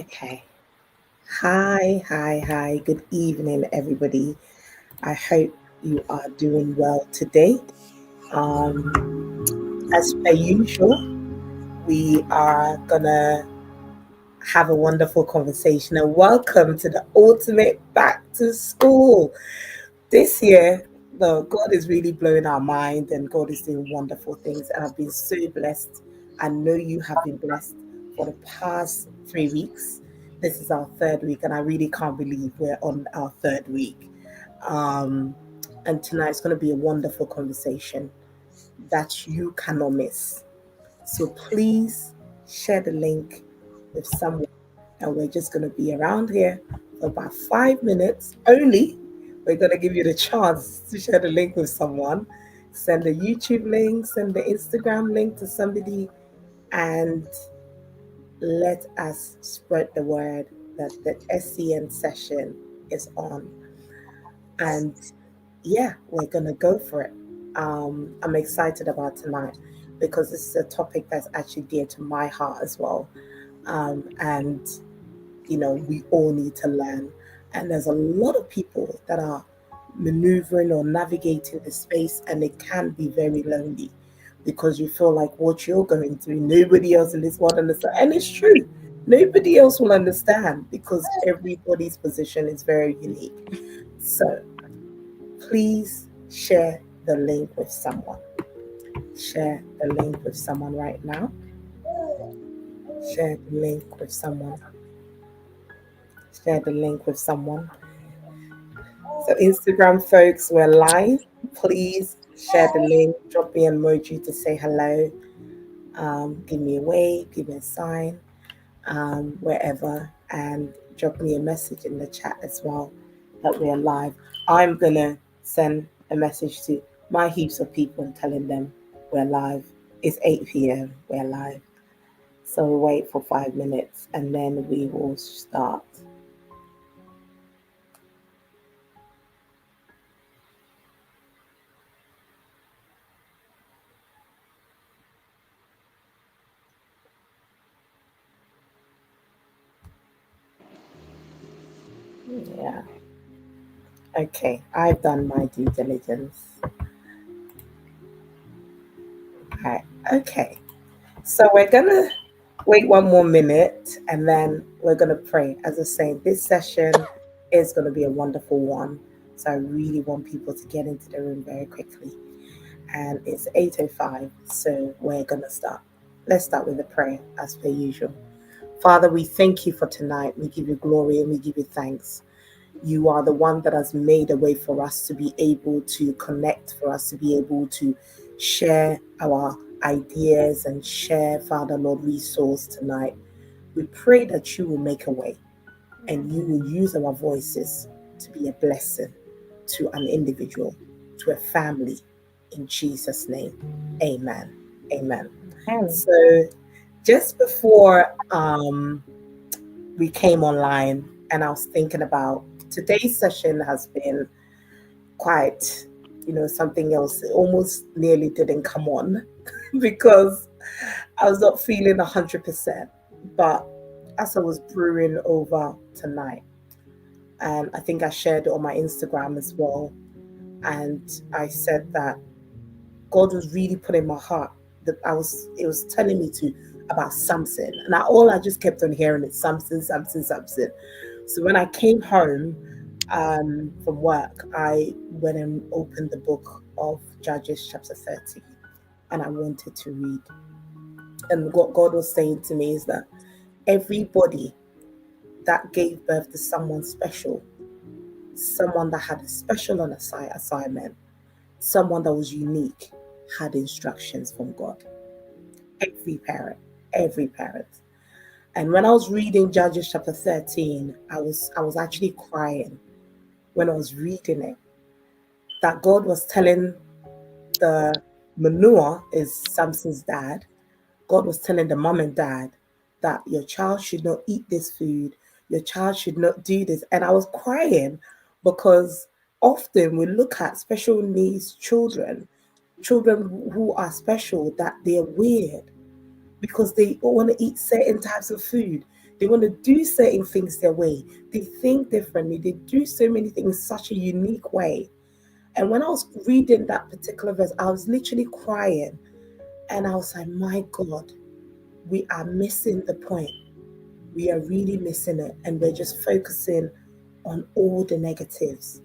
Okay. Hi. Good evening, everybody. I hope you are doing well today. Um, as per usual, we are gonna have a wonderful conversation and welcome to the ultimate back to school. This year, God is really blowing our mind and God is doing wonderful things. And I've been so blessed. I know you have been blessed for the past 3 weeks. This is our third week, and I really can't believe we're on our third week. Um, and tonight's going to be a wonderful conversation that you cannot miss. So please share the link with someone, and we're just going to be around here for about 5 minutes only. We're going to give you the chance to share the link with someone, send a YouTube link, send the Instagram link to somebody, and let us spread the word that the SEN session is on. And yeah, we're going to go for it. I'm excited about tonight because this is a topic that's actually dear to my heart as well. And we all need to learn. And there's a lot of people that are maneuvering or navigating the space, and it can be very lonely because you feel like what you're going through, nobody else in this world understands. And it's true, nobody else will understand because everybody's position is very unique. So please share the link with someone. Share the link with someone right now. Share the link with someone. Share the link with someone. So, Instagram folks, we're live. Please share the link, drop me an emoji to say hello, give me a wave, give me a sign, wherever, and drop me a message in the chat as well that we're live. I'm gonna send a message to my heaps of people and telling them we're live. It's 8 p.m. We're live. So we'll wait for 5 minutes and then we will start. Yeah. Okay, I've done my due diligence. Right. Okay. So we're gonna wait one more minute and then we're gonna pray. As I was saying, this session is gonna be a wonderful one. So I really want people to get into the room very quickly. And it's 8:05, so we're gonna start. Let's start with a prayer as per usual. Father, we thank you for tonight. We give you glory and we give you thanks. You are the one that has made a way for us to be able to connect, for us to be able to share our ideas and share, Father, Lord, resource tonight. We pray that you will make a way and you will use our voices to be a blessing to an individual, to a family. In Jesus' name, amen. Amen. So just before we came online, and I was thinking about today's session has been quite, something else. It almost nearly didn't come on because I was not feeling 100%. But as I was brewing over tonight, and I think I shared it on my Instagram as well, and I said that God was really putting in my heart that it was telling me to about Samson. And all I just kept on hearing is Samson, Samson, Samson. So when I came home from work, I went and opened the book of Judges chapter 13 and I wanted to read. And what God was saying to me is that everybody that gave birth to someone special, someone that had a special on assignment, someone that was unique, had instructions from God. Every parent, every parent. And when I was reading Judges chapter 13, I was actually crying when I was reading it. That God was telling the Manoah is Samson's dad. God was telling the mom and dad that your child should not eat this food, your child should not do this. And I was crying because often we look at special needs children who are special, that they're weird because they want to eat certain types of food. They want to do certain things their way. They think differently. They do so many things such a unique way. And when I was reading that particular verse, I was literally crying. And I was like, my God, we are missing the point. We are really missing it. And we're just focusing on all the negatives,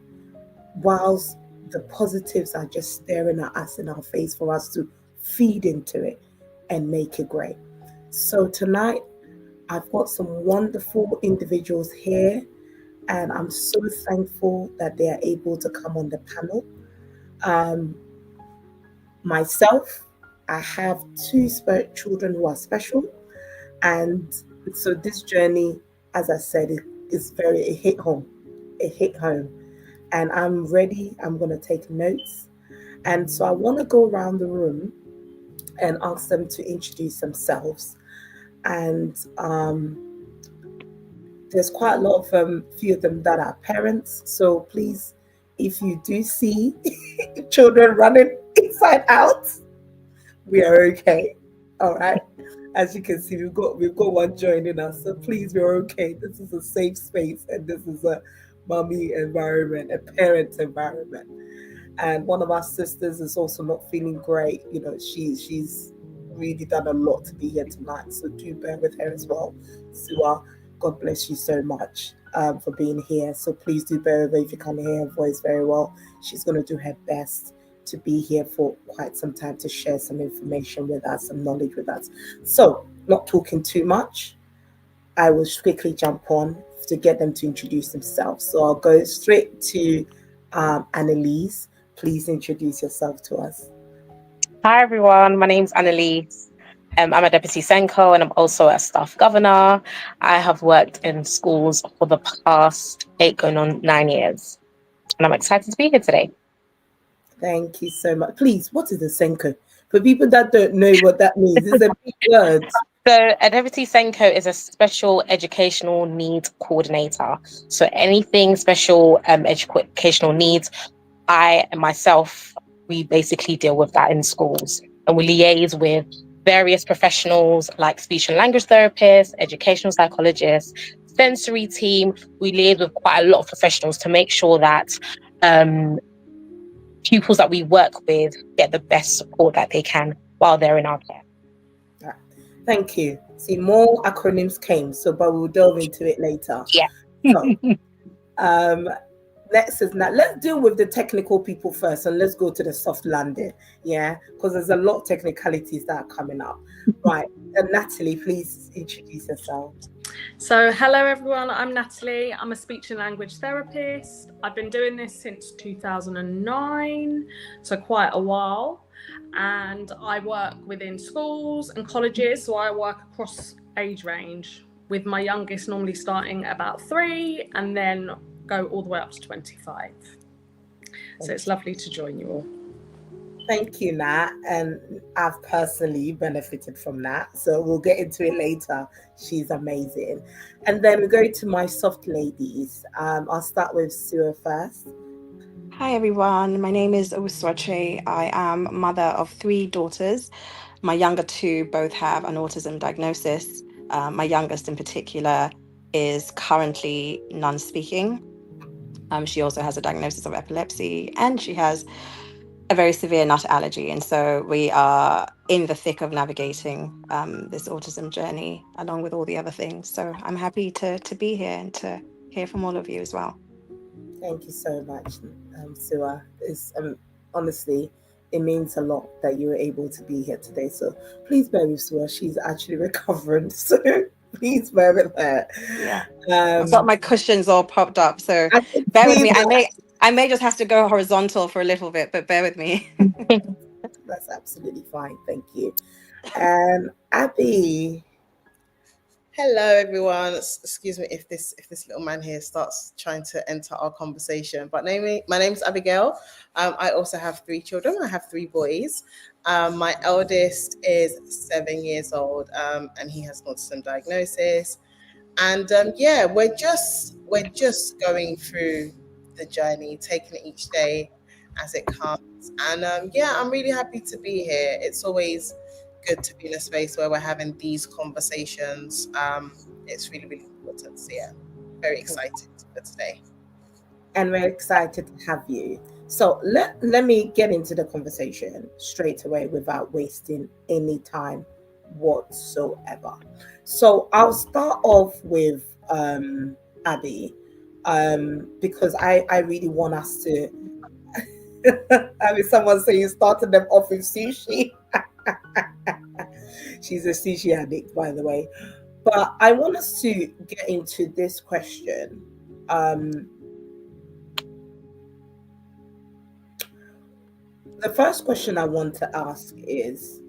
whilst the positives are just staring at us in our face for us to feed into it and make it great. So tonight, I've got some wonderful individuals here, and I'm so thankful that they are able to come on the panel. Um, Myself, I have two children who are special, and so this journey, as I said, is very, it hit home. It hit home, and I'm ready. I'm going to take notes, and so I want to go around the room and ask them to introduce themselves. And there's quite a lot of few of them that are parents. So please, if you do see children running inside out, we are okay. All right. As you can see, we've got one joining us. So please, we're okay. This is a safe space, and this is a mommy environment, a parent environment. And one of our sisters is also not feeling great. You know, she's really done a lot to be here tonight. So do bear with her as well. Sua, God bless you so much for being here. So please do bear with her if you can't hear her voice very well. She's going to do her best to be here for quite some time to share some information with us, some knowledge with us. So, not talking too much, I will quickly jump on to get them to introduce themselves. So I'll go straight to Annalise. Please introduce yourself to us. Hi everyone, my name's Annalise. I'm a deputy SENCO and I'm also a staff governor. I have worked in schools for the past 8 going on 9 years, and I'm excited to be here today. Thank you so much. Please, what is the Senko? For people that don't know what that means, it's a big word. So, a deputy SENCO is a special educational needs coordinator. So, anything special educational needs, I and myself, we basically deal with that in schools, and we liaise with various professionals like speech and language therapists, educational psychologists, sensory team. We liaise with quite a lot of professionals to make sure that pupils that we work with get the best support that they can while they're in our care. Yeah. Thank you. See, more acronyms came, so but we'll delve into it later. Yeah. So, let's deal with the technical people first, and let's go to the soft landing. Yeah, because there's a lot of technicalities that are coming up. Right, and Natalie, please introduce yourself. So, hello everyone, I'm Natalie. I'm a speech and language therapist. I've been doing this since 2009, so quite a while. And I work within schools and colleges, so I work across age range, with my youngest normally starting at about 3 and then go all the way up to 25. So it's lovely to join you all. Thank you, Nat. And I've personally benefited from that. So we'll get into it later. She's amazing. And then we go to my soft ladies. I'll start with Sue first. Hi everyone, my name is Owusuache. I am mother of 3 daughters. My younger 2 both have an autism diagnosis. My youngest in particular is currently non-speaking. She also has a diagnosis of epilepsy and she has a very severe nut allergy. And so we are in the thick of navigating this autism journey along with all the other things. So I'm happy to be here and to hear from all of you as well. Thank you so much, Sua. It's honestly, it means a lot that you were able to be here today. So please bear with Sua. She's actually recovering, so please bear with her. Yeah, I've got my cushions all propped up, so bear with me. I may just have to go horizontal for a little bit, but bear with me. That's absolutely fine. Thank you. Abby. Hello, everyone. Excuse me if this little man here starts trying to enter our conversation. But my name's Abigail. I also have 3 children. I have 3 boys. My eldest is 7 years old, and he has an autism diagnosis. And we're just going through the journey, taking it each day as it comes. And I'm really happy to be here. It's always good to be in a space where we're having these conversations. it's really, really important. So yeah, very excited for today. And we're excited to have you. So let me get into the conversation straight away without wasting any time whatsoever. So I'll start off with Abby, because I really want us to. I mean, someone saying you started them off with sushi. She's a sushi addict, by the way. But I want us to get into this question. The first question I want to ask is,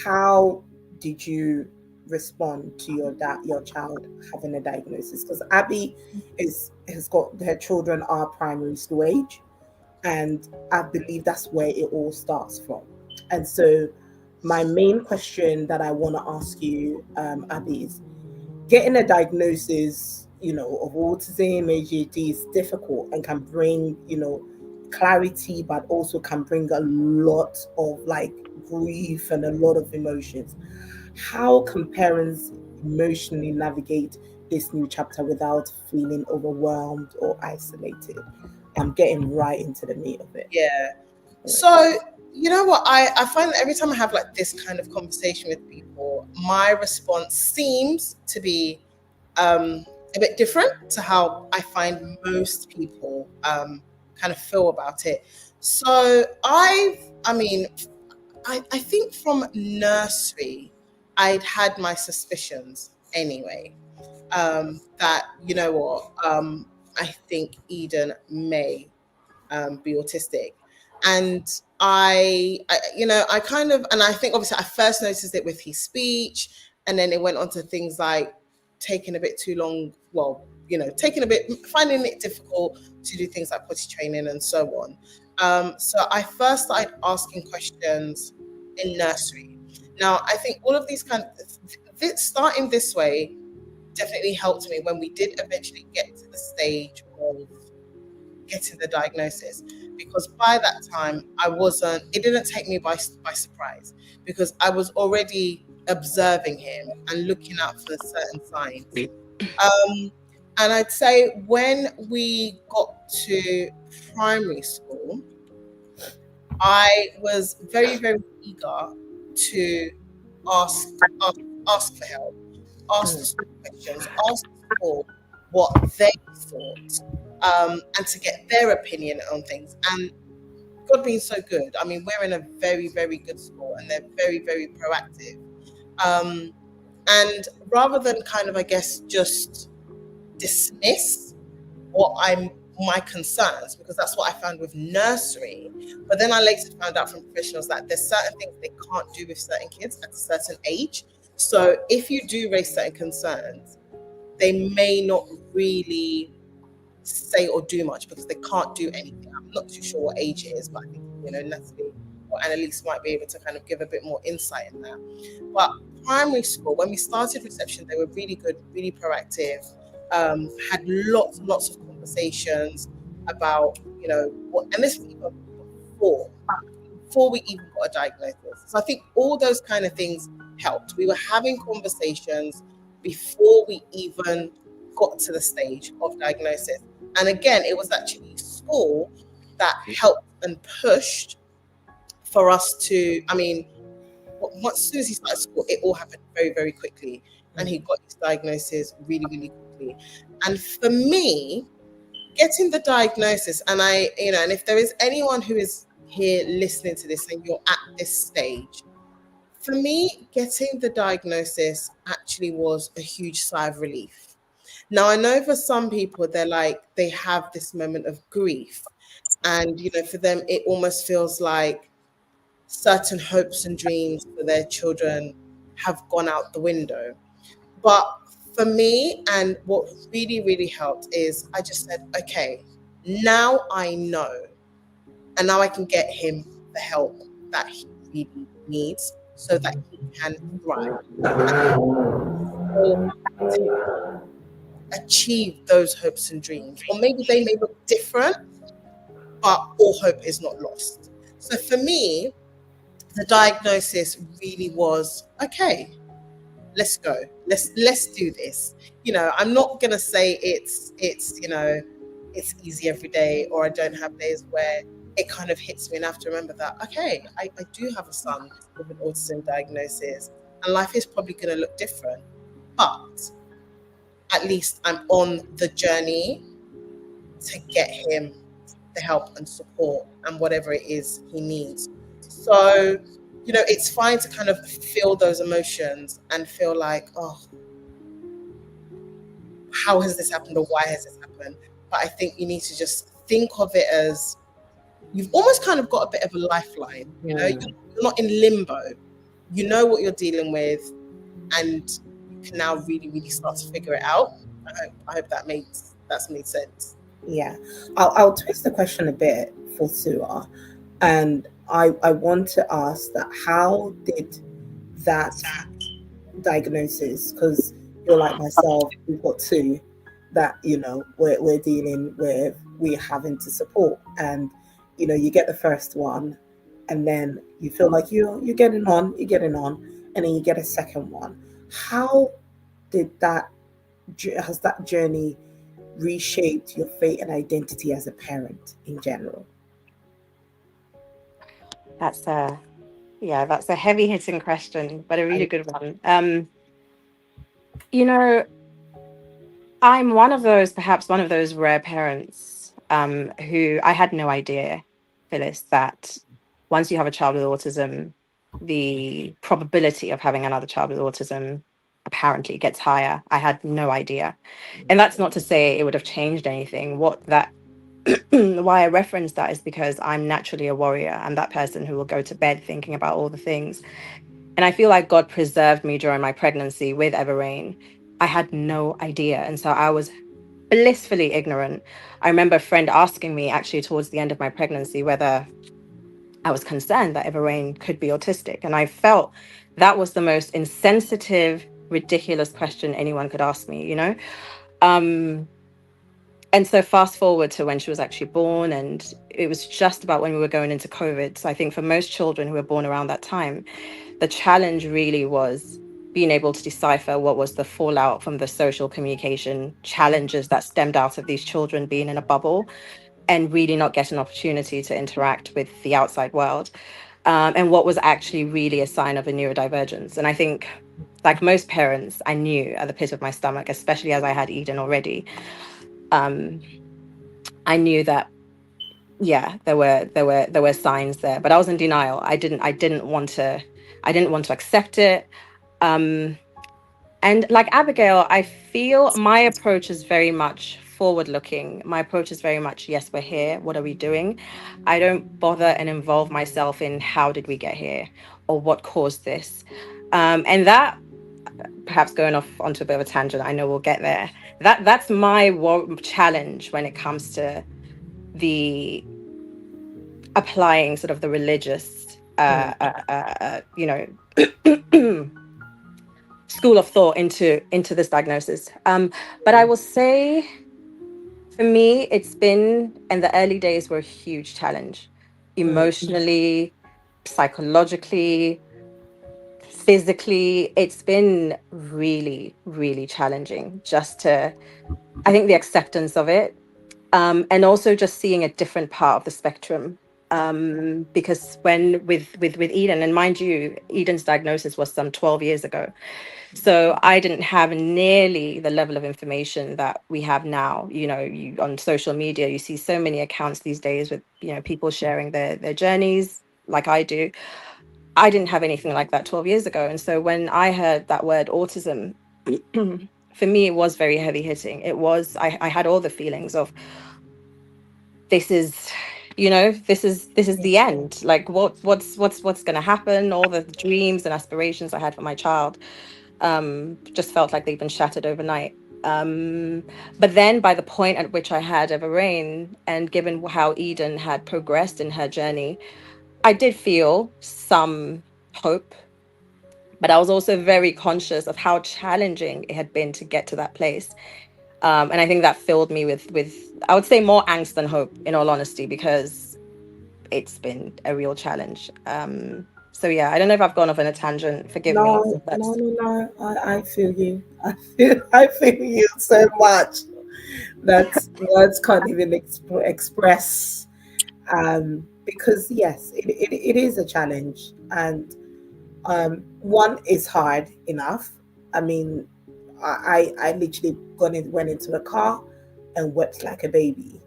how did you respond to your child having a diagnosis? Because Abby has got, her children are primary school age, and I believe that's where it all starts from. And so my main question that I want to ask you, Abby, is getting a diagnosis, of autism, ADHD is difficult and can bring, clarity, but also can bring a lot of like grief and a lot of emotions. How can parents emotionally navigate this new chapter without feeling overwhelmed or isolated? I'm getting right into the meat of it. Yeah. So, you know what? I find that every time I have like this kind of conversation with people, my response seems to be a bit different to how I find most people kind of feel about it. So I think from nursery, I'd had my suspicions anyway, that, you know what, I think Eden may be autistic. And I kind of, and I think obviously I first noticed it with his speech, and then it went on to things like taking a bit too long, finding it difficult to do things like potty training and so on. So I first started asking questions in nursery. Now, I think all of these starting this way definitely helped me when we did eventually get to the stage of getting the diagnosis, because by that time it didn't take me by surprise, because I was already observing him and looking out for certain signs. And I'd say when we got to primary school, I was very, very eager to ask for help, ask questions, ask for what they thought, and to get their opinion on things. And God being so good, I mean, we're in a very, very good school, and they're very, very proactive. And rather than kind of, I guess, just dismiss my concerns, because that's what I found with nursery. But then I later found out from professionals that there's certain things they can't do with certain kids at a certain age. So if you do raise certain concerns, they may not really say or do much because they can't do anything. I'm not too sure what age it is, but I think, Natalie or Annalise might be able to kind of give a bit more insight in that. But primary school, when we started reception, they were really good, really proactive, had lots and lots of conversations about, what, and this was even before we even got a diagnosis. So I think all those kind of things helped. We were having conversations before we even got to the stage of diagnosis. And again, it was actually school that helped and pushed for us to, as soon as he started school, it all happened very, very quickly. And he got his diagnosis really, really quickly. And for me, getting the diagnosis, and and if there is anyone who is here listening to this and you're at this stage, for me, getting the diagnosis actually was a huge sigh of relief. Now, I know for some people, they have this moment of grief. And, for them, it almost feels like certain hopes and dreams for their children have gone out the window. But for me, and what really, really helped is I just said, okay, now I know. And now I can get him the help that he really needs so that he can thrive. Or achieve those hopes and dreams. Or maybe they may look different, but all hope is not lost. So for me, the diagnosis really was, okay, let's go. Let's do this. I'm not gonna say it's it's easy every day, or I don't have days where it kind of hits me and I have to remember that, okay, I do have a son with an autism diagnosis, and life is probably gonna look different. But at least I'm on the journey to get him the help and support and whatever it is he needs. So, it's fine to kind of feel those emotions and feel like, oh, how has this happened, or why has this happened? But I think you need to just think of it as you've almost kind of got a bit of a lifeline. You're not in limbo. You know what you're dealing with, and you can now really, really start to figure it out. I hope that's made sense. Yeah, I'll twist the question a bit for Sua, and I want to ask that how did that diagnosis, because you're like myself, we've got two that we're dealing with, we're having to support, and you get the first one, and then you feel like you're getting on, and then you get a second one. How did that has that journey reshaped your fate and identity as a parent in general? That's a heavy hitting question, but a really good one. I'm perhaps one of those rare parents who I had no idea, Phyllis, that once you have a child with autism, the probability of having another child with autism apparently gets higher. I had no idea. And that's not to say it would have changed anything. Why I reference that is because I'm naturally a warrior. I'm that person who will go to bed thinking about all the things. And I feel like God preserved me during my pregnancy with Everrain. I had no idea. And so I was blissfully ignorant. I remember a friend asking me actually towards the end of my pregnancy whether I was concerned that Everrain could be autistic. And I felt that was the most insensitive, ridiculous question anyone could ask me, And so fast forward to when she was actually born, and it was just about when we were going into COVID. So I think for most children who were born around that time, the challenge really was being able to decipher what was the fallout from the social communication challenges that stemmed out of these children being in a bubble and really not getting an opportunity to interact with the outside world. And what was actually really a sign of a neurodivergence. And I think, like most parents, I knew at the pit of my stomach, especially as I had Eden already, I knew that there were signs there, but I was in denial. I didn't want to accept it. And like Abigail, I feel my approach is very much forward looking. My approach is very much, yes, we're here. What are we doing? I don't bother and involve myself in how did we get here or what caused this. And that, perhaps going off onto a bit of a tangent, I know we'll get there. That's my challenge when it comes to the applying sort of the religious, school of thought into this diagnosis. But I will say, for me, it's been, and the early days were a huge challenge, emotionally, psychologically, physically. It's been really, really challenging I think the acceptance of it, and also just seeing a different part of the spectrum. Because when with Eden, and mind you, Eden's diagnosis was some 12 years ago. So I didn't have nearly the level of information that we have now. You on social media, you see so many accounts these days with, people sharing their journeys like I do. I didn't have anything like that 12 years ago. And so when I heard that word autism, for me, it was very heavy hitting. It was, I had all the feelings of, this is the end. Like what's going to happen? All the dreams and aspirations I had for my child just felt like they've been shattered overnight. But then by the point at which I had Everrain, and given how Eden had progressed in her journey, I did feel some hope, but I was also very conscious of how challenging it had been to get to that place. And I think that filled me with I would say more angst than hope, in all honesty, because it's been a real challenge. So yeah, I don't know if I've gone off on a tangent. Forgive me. No, no. I feel you. I feel you so much. That words can't even express. Because yes, it is a challenge, and one is hard enough. I mean, I literally went into the car and wept like a baby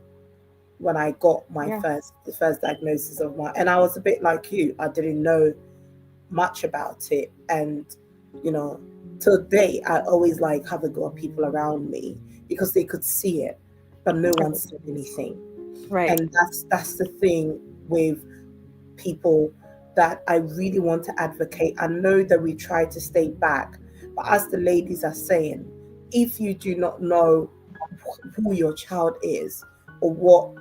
when I got my Yeah. the first diagnosis of and I was a bit like you. I didn't know much about it, and you know, till date I always like have a go at people around me because they could see it, but no one said anything. Right. And that's the thing with people that I really want to advocate. I know that we try to stay back, but as the ladies are saying, if you do not know who your child is or what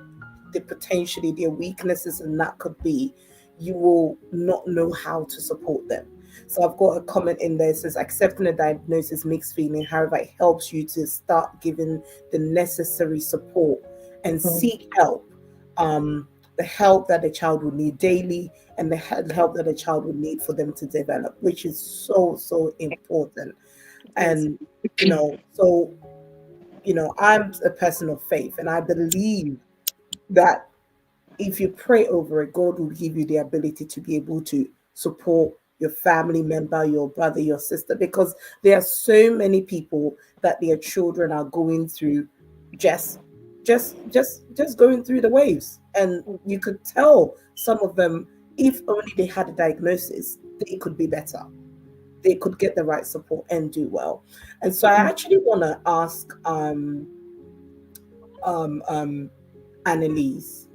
potentially their weaknesses and that could be, you will not know how to support them. So I've got a comment in there that says accepting a diagnosis makes feeling, however, it helps you to start giving the necessary support and seek help. The help that the child would need daily and the help that the child would need for them to develop, which is so important. And so I'm a person of faith, and I believe that if you pray over it, God will give you the ability to be able to support your family member, your brother, your sister, because there are so many people that their children are going through just going through the waves. And you could tell some of them, if only they had a diagnosis, they could be better. They could get the right support and do well. And so I actually want to ask Annalise,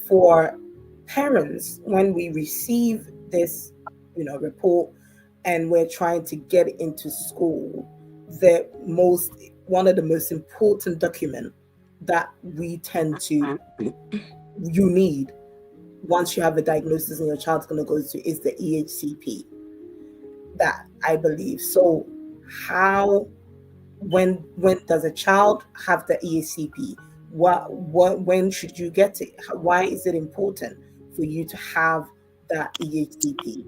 for parents, when we receive this report and we're trying to get into school, one of the most important document that we tend to you need once you have a diagnosis and your child's going to go to is the EHCP, that I believe. So how, when does a child have the EHCP? When should you get it? Why is it important for you to have that EHCP?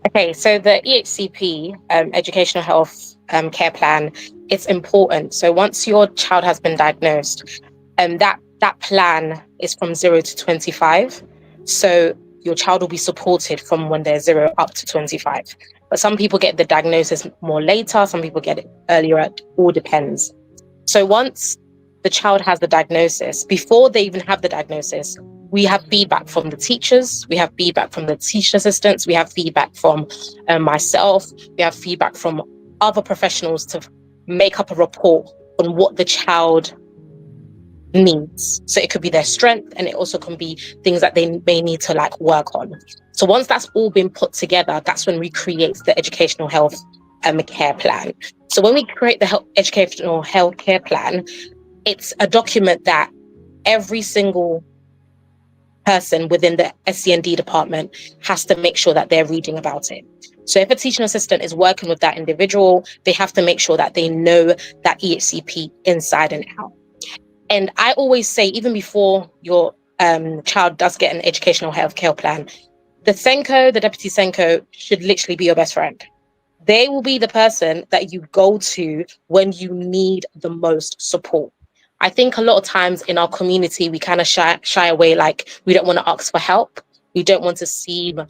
Okay, so the EHCP, Educational Health Care Plan, it's important. So once your child has been diagnosed, that plan is from 0 to 25. So your child will be supported from when they're 0 up to 25. But some people get the diagnosis more later, some people get it earlier, it all depends. So once the child has the diagnosis, before they even have the diagnosis, we have feedback from the teachers, we have feedback from the teaching assistants, we have feedback from myself, we have feedback from other professionals to make up a report on what the child needs. So it could be their strength, and it also can be things that they may need to work on. So once that's all been put together, that's when we create the educational health care plan. So when we create the educational health care plan, it's a document that every single person within the SEND department has to make sure that they're reading about it. So if a teaching assistant is working with that individual, they have to make sure that they know that EHCP inside and out. And I always say, even before your child does get an educational health care plan, the SENCO, the deputy SENCO, should literally be your best friend. They will be the person that you go to when you need the most support. I think a lot of times in our community, we kind of shy away, we don't want to ask for help. We don't want to seem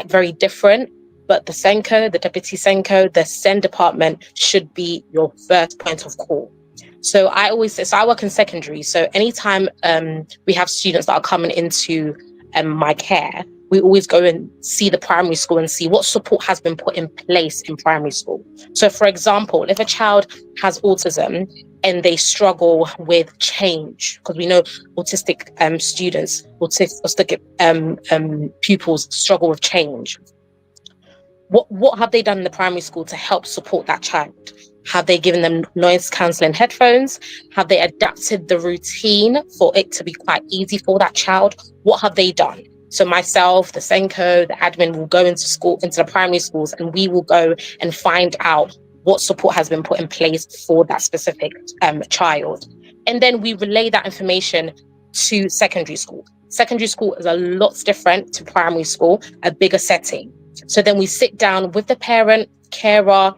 very different. But the SENCO, the deputy SENCO, the SEN department should be your first point of call. So I always say, so I work in secondary. So anytime we have students that are coming into my care, we always go and see the primary school and see what support has been put in place in primary school. So for example, if a child has autism and they struggle with change, because we know autistic students, autistic pupils struggle with change. What have they done in the primary school to help support that child? Have they given them noise cancelling headphones? Have they adapted the routine for it to be quite easy for that child? What have they done? So myself, the SENCO, the admin will go into the primary schools, and we will go and find out what support has been put in place for that specific child. And then we relay that information to secondary school. Secondary school is a lot different to primary school, a bigger setting. So then we sit down with the parent, carer,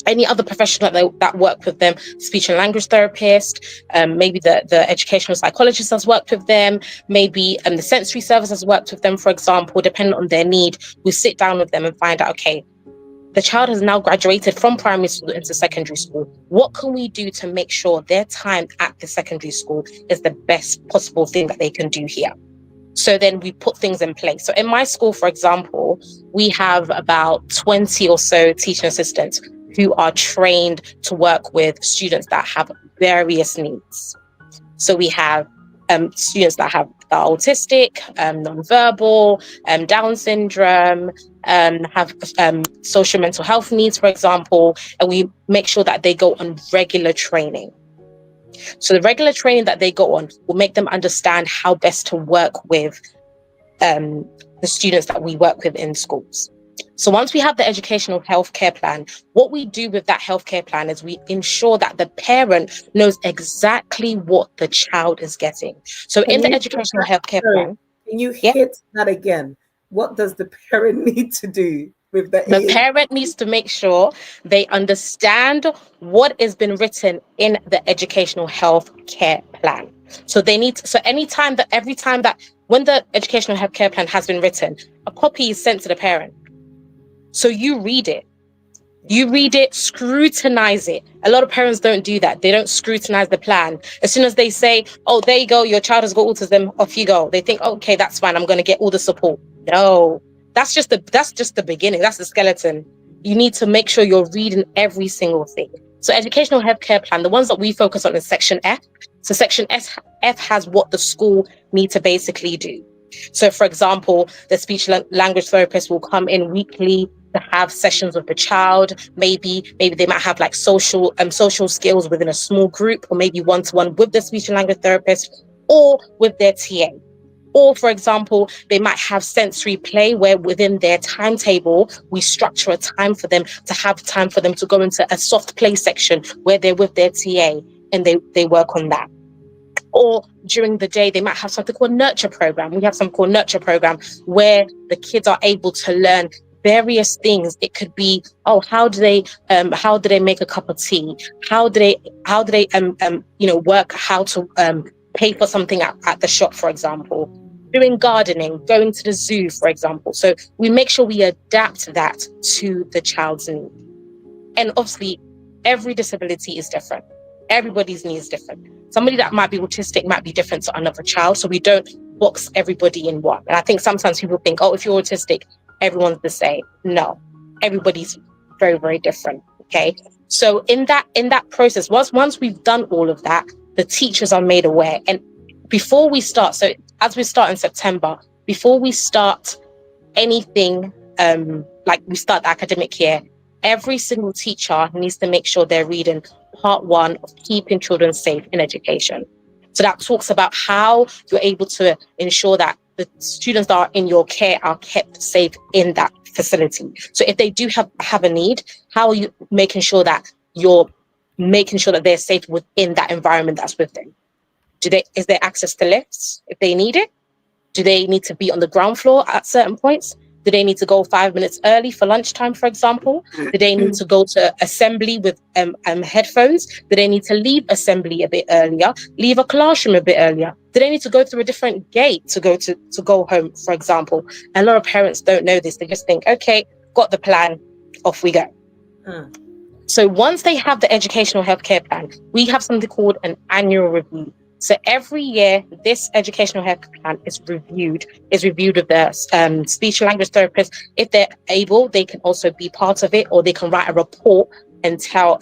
any other professional that work with them, speech and language therapist, maybe the educational psychologist has worked with them, maybe the sensory service has worked with them, for example, depending on their need. We sit down with them and find out, okay, the child has now graduated from primary school into secondary school. What can we do to make sure their time at the secondary school is the best possible thing that they can do here? So then we put things in place. So in my school, for example, we have about 20 or so teaching assistants who are trained to work with students that have various needs. So we have students that are autistic, nonverbal, Down syndrome, have social mental health needs, for example, and we make sure that they go on regular training. So the regular training that they go on will make them understand how best to work with the students that we work with in schools. So once we have the educational healthcare plan, what we do with that healthcare plan is we ensure that the parent knows exactly what the child is getting. So in the educational healthcare plan, can you hit that again? What does the parent need to do with the parent needs to make sure they understand what has been written in the educational healthcare plan. So they need to, so every time that when the educational healthcare plan has been written, a copy is sent to the parent. So you read it, scrutinize it. A lot of parents don't do that. They don't scrutinize the plan. As soon as they say, oh, there you go, your child has got autism, off you go. They think, okay, that's fine, I'm going to get all the support. No, that's just the beginning. That's the skeleton. You need to make sure you're reading every single thing. So educational healthcare plan, the ones that we focus on is section F. So section F has what the school need to basically do. So for example, the speech language therapist will come in weekly to have sessions with the child. Maybe they might have like social skills within a small group, or maybe one-to-one with the speech and language therapist or with their TA. Or, for example, they might have sensory play where within their timetable, we structure a time for them to have time for them to go into a soft play section where they're with their TA and they work on that. Or during the day, they might have something called nurture program. We have something called nurture program where the kids are able to learn various things. It could be, how do they make a cup of tea? How do they work how to pay for something at the shop, for example. Doing gardening, going to the zoo, for example. So we make sure we adapt that to the child's need. And obviously, every disability is different. Everybody's needs is different. Somebody that might be autistic might be different to another child. So we don't box everybody in one. And I think sometimes people think, if you're autistic, everyone's the same. No, everybody's very, very different. Okay. So in that process, once we've done all of that, the teachers are made aware. And before we start, so as we start in September, before we start anything, like we start the academic year, every single teacher needs to make sure they're reading part 1 of keeping children safe in education. So that talks about how you're able to ensure that the students that are in your care are kept safe in that facility. So if they do have a need, how are you making sure that they're safe within that environment that's with them? Is there access to lifts if they need it? Do they need to be on the ground floor at certain points? Do they need to go 5 minutes early for lunchtime, for example? Do they need to go to assembly with headphones? Do they need to leave assembly a bit earlier? Leave a classroom a bit earlier? Do they need to go through a different gate to go home, for example? A lot of parents don't know this. They just think, okay, got the plan, off we go. So once they have the educational healthcare plan, we have something called an annual review. So every year, this educational health plan is reviewed with the speech and language therapist. If they're able, they can also be part of it, or they can write a report and tell.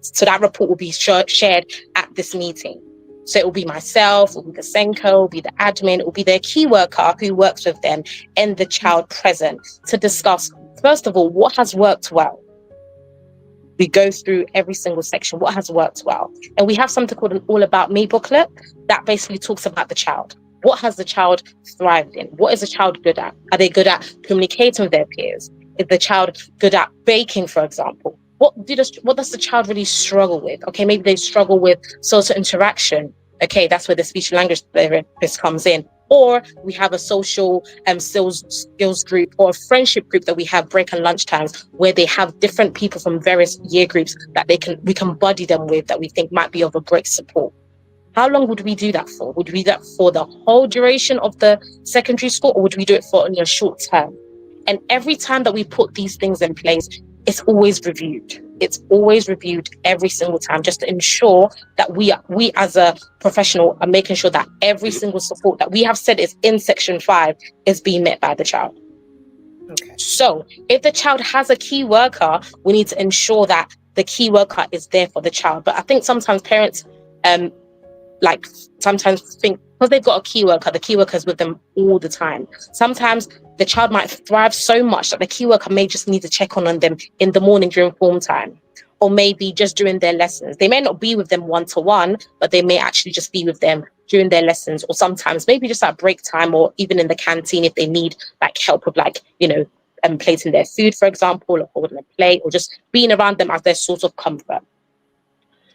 So that report will be shared at this meeting. So it will be myself, it will be the SENCO, it will be the admin, it will be their key worker who works with them and the child present to discuss, first of all, what has worked well. We go through every single section, what has worked well. And we have something called an All About Me booklet that basically talks about the child. What has the child thrived in? What is the child good at? Are they good at communicating with their peers? Is the child good at baking, for example? What does the child really struggle with? Okay, maybe they struggle with social interaction. Okay, that's where the speech and language therapist comes in. Or we have a social skills group or a friendship group that we have break and lunch times, where they have different people from various year groups that we can buddy them with, that we think might be of a great support. How long would we do that for? Would we do that for the whole duration of the secondary school, or would we do it for only a short term? And every time that we put these things in place, it's always reviewed. It's always reviewed every single time, just to ensure that we as a professional are making sure that every single support that we have said is in Section 5 is being met by the child. Okay. So if the child has a key worker, we need to ensure that the key worker is there for the child. But I think sometimes parents sometimes think because they've got a key worker, the key worker is with them all the time. Sometimes the child might thrive so much that the key worker may just need to check on them in the morning during form time, or maybe just during their lessons. They may not be with them one-to-one, but they may actually just be with them during their lessons, or sometimes maybe just at break time, or even in the canteen if they need help with plating their food, for example, or holding a plate, or just being around them as their source of comfort.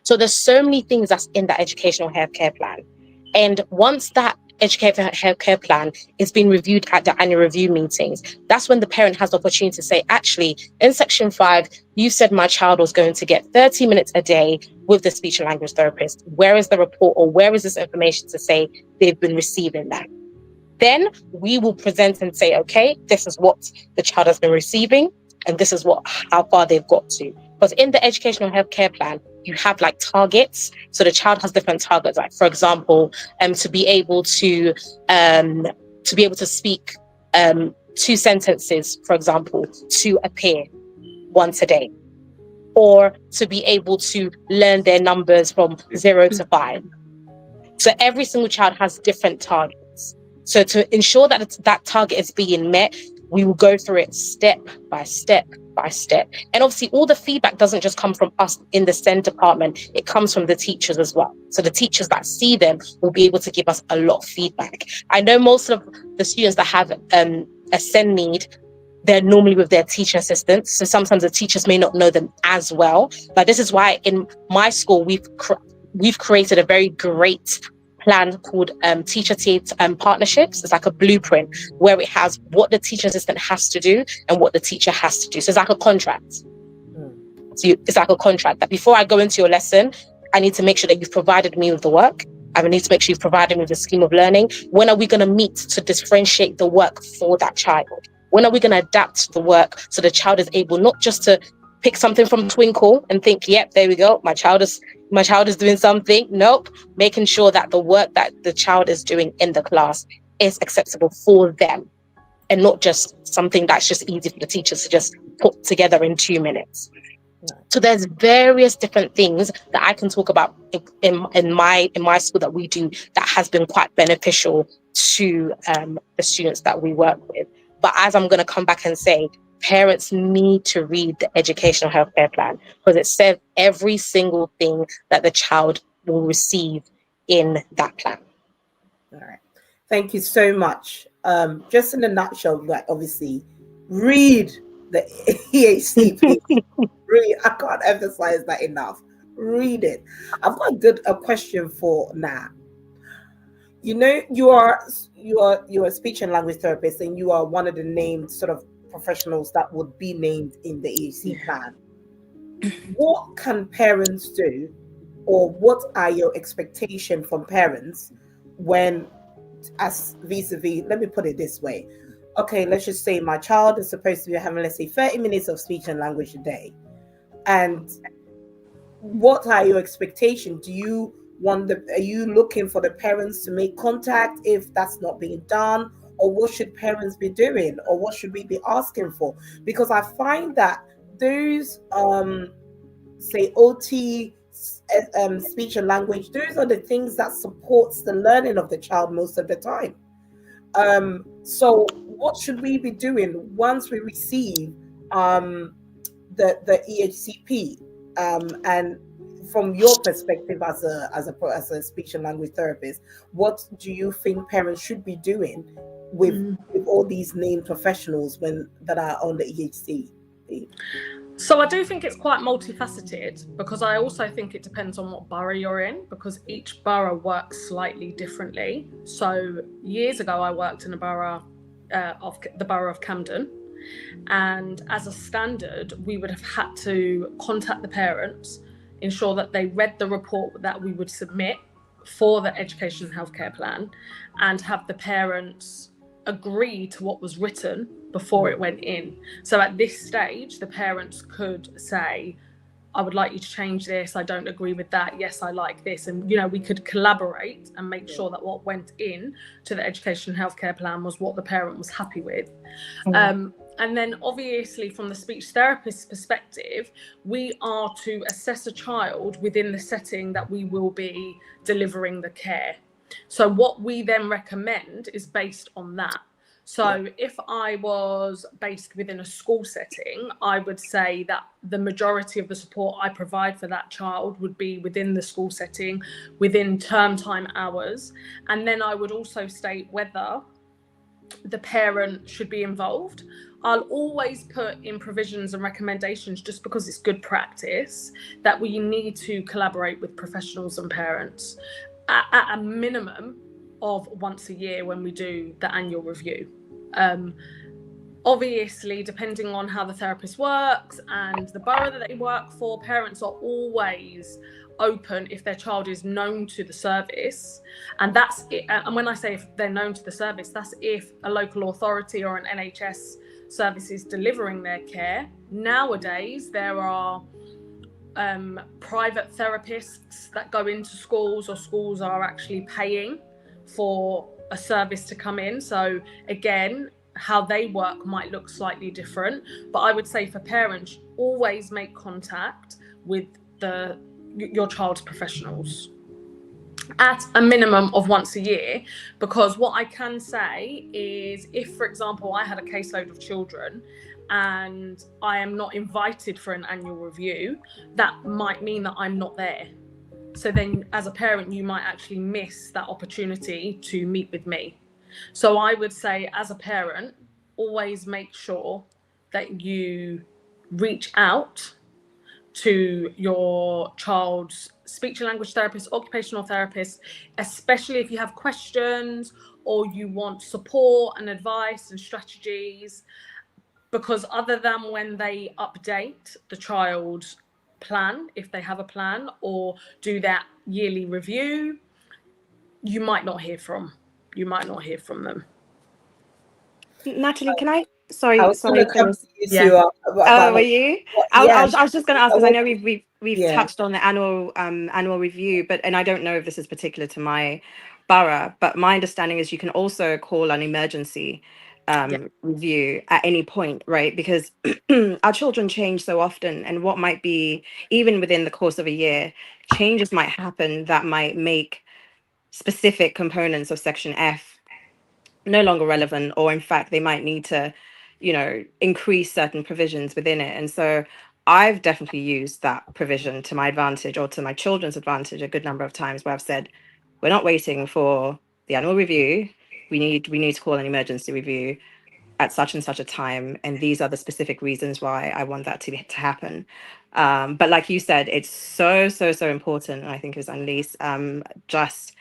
So there's so many things that's in that educational healthcare plan. And once that educational healthcare plan is being reviewed at the annual review meetings, that's when the parent has the opportunity to say, actually, in Section 5, you said my child was going to get 30 minutes a day with the speech and language therapist. Where is the report, or where is this information to say they've been receiving that? Then we will present and say, okay, this is what the child has been receiving, and this is how far they've got to. Because in the educational healthcare plan, you have targets. So the child has different targets. Like, for example, to be able to speak 2 sentences, for example, to a peer once a day, or to be able to learn their numbers from 0 to 5. So every single child has different targets. So to ensure that that target is being met, we will go through it step by step by step. And obviously, all the feedback doesn't just come from us in the SEN department, it comes from the teachers as well. So the teachers that see them will be able to give us a lot of feedback. I know most of the students that have a SEN need, they're normally with their teaching assistants. So sometimes the teachers may not know them as well. But this is why in my school, we've created a very great plan called teacher-TA partnerships. It's like a blueprint where it has what the teacher assistant has to do and what the teacher has to do. So it's like a contract. So it's like a contract that before I go into your lesson, I need to make sure that you've provided me with the work. I need to make sure you've provided me with a scheme of learning. When are we going to meet to differentiate the work for that child? When are we going to adapt the work so the child is able not just to pick something from Twinkle and think, yep, there we go, my child is doing something. Nope. Making sure that the work that the child is doing in the class is acceptable for them, and not just something that's just easy for the teachers to just put together in 2 minutes. So there's various different things that I can talk about in my school that we do that has been quite beneficial to the students that we work with. But as I'm going to come back and say, parents need to read the educational healthcare plan, because it says every single thing that the child will receive in that plan. All right. Thank you so much. Just in a nutshell, obviously, read the EHCP. Really, I can't emphasize that enough. Read it. I've got a question for Nat. You know, you are a speech and language therapist, and you are one of the named sort of professionals that would be named in the EHC plan. What can parents do, or what are your expectations from parents when, as vis-a-vis, let me put it this way. Okay, let's just say my child is supposed to be having, let's say, 30 minutes of speech and language a day. And what are your expectations? Are you looking for the parents to make contact if that's not being done? Or what should parents be doing? Or what should we be asking for? Because I find that those, say, OT, speech and language, those are the things that supports the learning of the child most of the time. So what should we be doing once we receive the EHCP? And from your perspective as a speech and language therapist, what do you think parents should be doing with all these named professionals that are on the EHCP? So I do think it's quite multifaceted, because I also think it depends on what borough you're in, because each borough works slightly differently. So years ago, I worked in a borough of the borough of Camden, and as a standard, we would have had to contact the parents, ensure that they read the report that we would submit for the education and healthcare plan, and have the parents agree to what was written before it went in. So at this stage, the parents could say, I would like you to change this, I don't agree with that, yes, I like this. And, you know, we could collaborate and make sure that what went in to the education and healthcare plan was what the parent was happy with. And then obviously from the speech therapist's perspective, we are to assess a child within the setting that we will be delivering the care. So what we then recommend is based on that. So if I was based within a school setting, I would say that the majority of the support I provide for that child would be within the school setting, within term time hours. And then I would also state whether the parent should be involved. I'll always put in provisions and recommendations, just because it's good practice, that we need to collaborate with professionals and parents at a minimum of once a year when we do the annual review. Obviously, depending on how the therapist works and the borough that they work for, parents are always open if their child is known to the service. And that's it. And when I say if they're known to the service, that's if a local authority or an NHS service is delivering their care. Nowadays, there are private therapists that go into schools, or schools are actually paying for a service to come in. So again, how they work might look slightly different, but I would say for parents, always make contact with your child's professionals at a minimum of once a year. Because what I can say is, if for example I had a caseload of children and I am not invited for an annual review, that might mean that I'm not there. So then as a parent, you might actually miss that opportunity to meet with me. So I would say, as a parent, always make sure that you reach out to your child's speech and language therapist, occupational therapist, especially if you have questions or you want support and advice and strategies. Because other than when they update the child's plan, if they have a plan, or do that yearly review, you might not hear from them. Natalie, can I? I Sorry, was going to come Phyllis. to you Yeah. two. Oh, were you? Yeah. I was just going to ask, because I know we've Yeah. touched on the annual review, and I don't know if this is particular to my borough, but my understanding is you can also call an emergency review at any point, right? Because our children change so often, and what might be, even within the course of a year, changes might happen that might make specific components of Section F no longer relevant, or in fact they might need to, increase certain provisions within it. And so I've definitely used that provision to my advantage, or to my children's advantage, a good number of times, where I've said, we're not waiting for the annual review, we need to call an emergency review at such and such a time, and these are the specific reasons why I want that to happen. But like you said, it's so important, and I think it was Annalise, just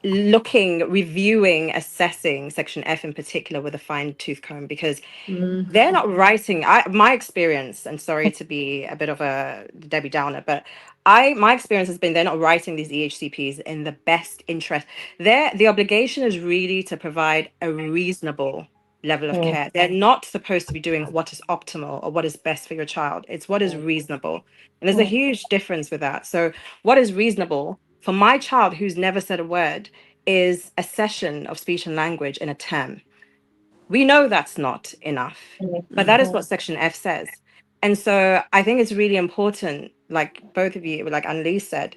reviewing, assessing Section F in particular with a fine-tooth comb, because they're not writing. My experience, and sorry to be a bit of a Debbie Downer, but my experience has been they're not writing these EHCPs in the best interest. The obligation is really to provide a reasonable level of care. They're not supposed to be doing what is optimal or what is best for your child. It's what is reasonable. And there's a huge difference with that. So what is reasonable for my child, who's never said a word, is a session of speech and language in a term. We know that's not enough, but that is what Section F says. And so I think it's really important, like both of you, like Annalise said,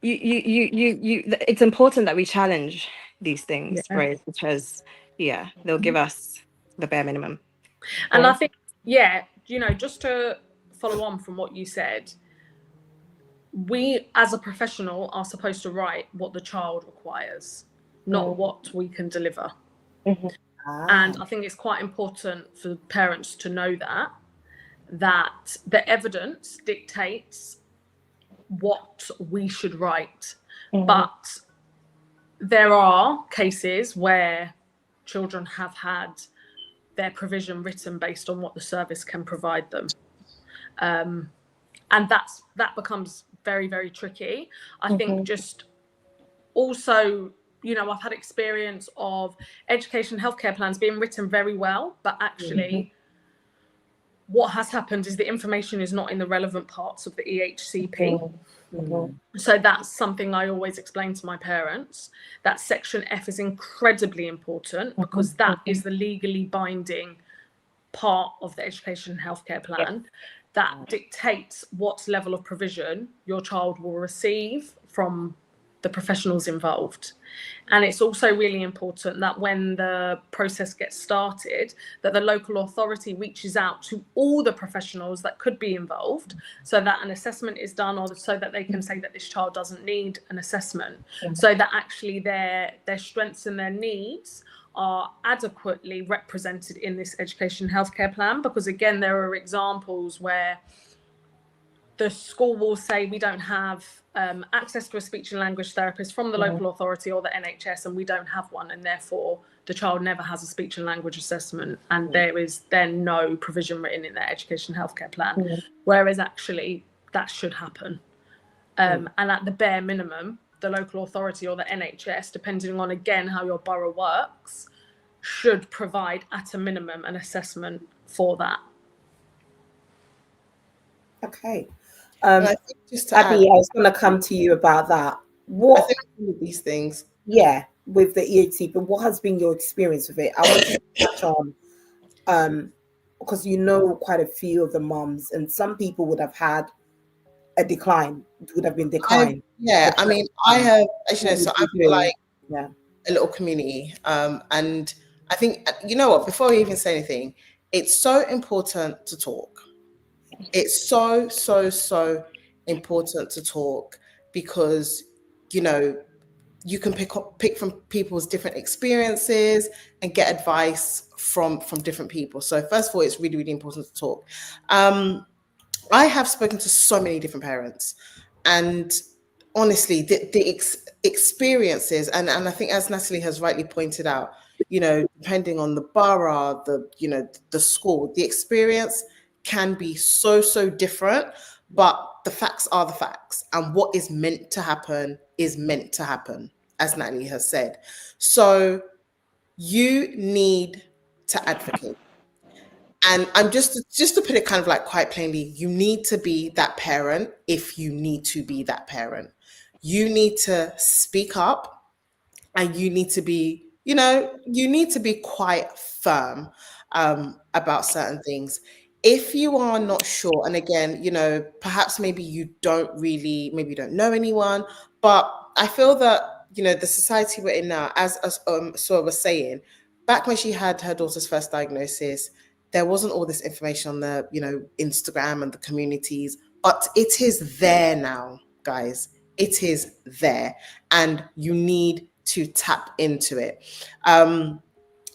it's important that we challenge these things, right? Because they'll give us the bare minimum. And I think, just to follow on from what you said, we as a professional are supposed to write what the child requires, not what we can deliver. And I think it's quite important for parents to know that. that the evidence dictates what we should write. But there are cases where children have had their provision written based on what the service can provide them. And that becomes very, very tricky. I think just also, you know, I've had experience of education healthcare plans being written very well, but actually what has happened is the information is not in the relevant parts of the EHCP. So that's something I always explain to my parents, that section F is incredibly important because that is the legally binding part of the education and healthcare plan that dictates what level of provision your child will receive from the professionals involved. And it's also really important that when the process gets started, that the local authority reaches out to all the professionals that could be involved so that an assessment is done, or so that they can say that this child doesn't need an assessment, so that actually their strengths and their needs are adequately represented in this education healthcare plan. Because again, there are examples where the school will say we don't have access to a speech and language therapist from the local authority or the NHS, and we don't have one, and therefore the child never has a speech and language assessment, and there is then no provision written in their education healthcare plan, whereas actually that should happen. And at the bare minimum, the local authority or the NHS, depending on again how your borough works, should provide at a minimum an assessment for that. Okay. And I think just to Abby, add, I was going to come to you about that. I What, think all of these things. yeah, with the EHC, but what has been your experience with it? I want to touch on, because you know quite a few of the mums, and some people would have had a decline, would have been declined. I mean, I have, as you know, so I've got like Yeah. a little community. And I think, you know what, before we even say anything, it's so important to talk. It's so, so, so important to talk because, you know, you can pick from people's different experiences and get advice from different people. So first of all, it's really, really important to talk. I have spoken to so many different parents, and honestly, the experiences, and I think as Natalie has rightly pointed out, you know, depending on the borough, the school, the experience can be so, so different, but the facts are the facts, and what is meant to happen is meant to happen, as Natalie has said. So you need to advocate. And I'm just to put it kind of like quite plainly, you need to be that parent if you need to be that parent. You need to speak up, and you need to be, you know, you need to be quite firm about certain things. If you are not sure, and again, you know, perhaps maybe you don't know anyone, but I feel that, you know, the society we're in now, as Sora was saying, back when she had her daughter's first diagnosis, there wasn't all this information on the, you know, Instagram and the communities, but it is there now, guys. It is there, and you need to tap into it.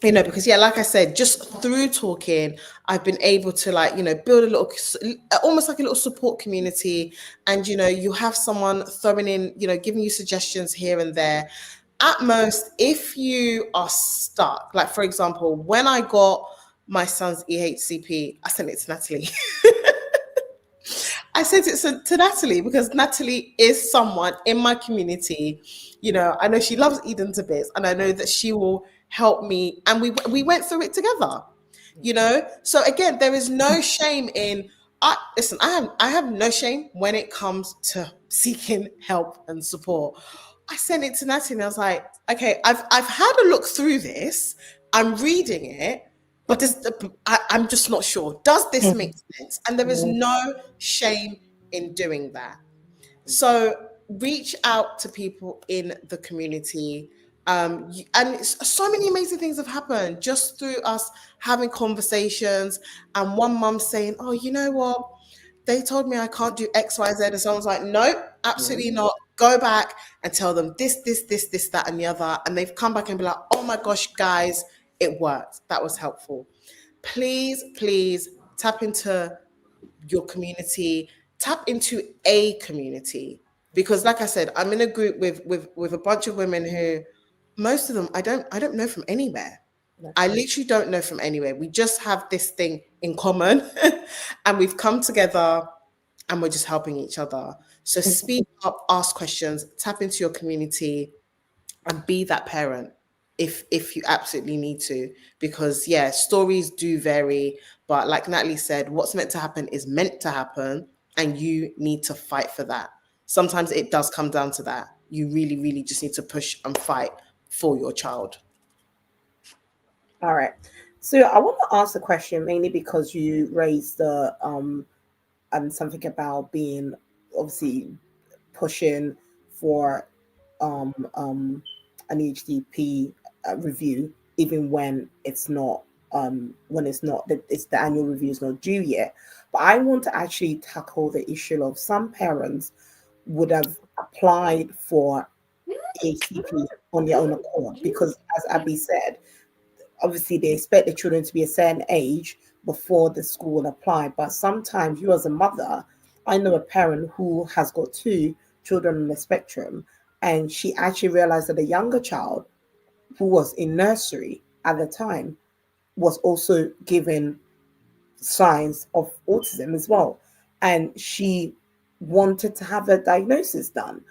You know, because like I said, just through talking, I've been able to, like, you know, build a little, almost like a little support community. And, you know, you have someone throwing in, you know, giving you suggestions here and there. At most, if you are stuck, like, for example, when I got my son's EHCP, I sent it to Natalie. I sent it to Natalie because Natalie is someone in my community. You know, I know she loves Eden to bits, and I know that she will help me. And we went through it together, you know? So again, there is no shame in, listen, I have no shame when it comes to seeking help and support. I sent it to Natalie and I was like, okay, I've had a look through this. I'm reading it, but I'm just not sure. Does this make sense? And there is no shame in doing that. So reach out to people in the community. And so many amazing things have happened just through us having conversations. And one mum saying, oh, you know what? They told me I can't do X, Y, Z. And someone's like, no, absolutely not. Go back and tell them this, that, and the other. And they've come back and be like, oh my gosh, guys, it worked. That was helpful. Please tap into your community, tap into a community. Because like I said, I'm in a group with a bunch of women who, most of them I don't know from anywhere. I literally don't know from anywhere. We just have this thing in common and we've come together and we're just helping each other. So speak up, ask questions, tap into your community, and be that parent if you absolutely need to. Because yeah, stories do vary, but like Natalie said, what's meant to happen is meant to happen, and you need to fight for that. Sometimes it does come down to that. You really, really just need to push and fight for your child. All right. So I want to ask the question mainly because you raised the something about being obviously pushing for an HDP review, even when it's not that it's the annual review is not due yet. But I want to actually tackle the issue of some parents would have applied for HCP on their own accord because, as Abby said, obviously they expect the children to be a certain age before the school will apply. But sometimes you as a mother, I know a parent who has got two children on the spectrum, and she actually realized that a younger child who was in nursery at the time was also given signs of autism as well. And she wanted to have a diagnosis done,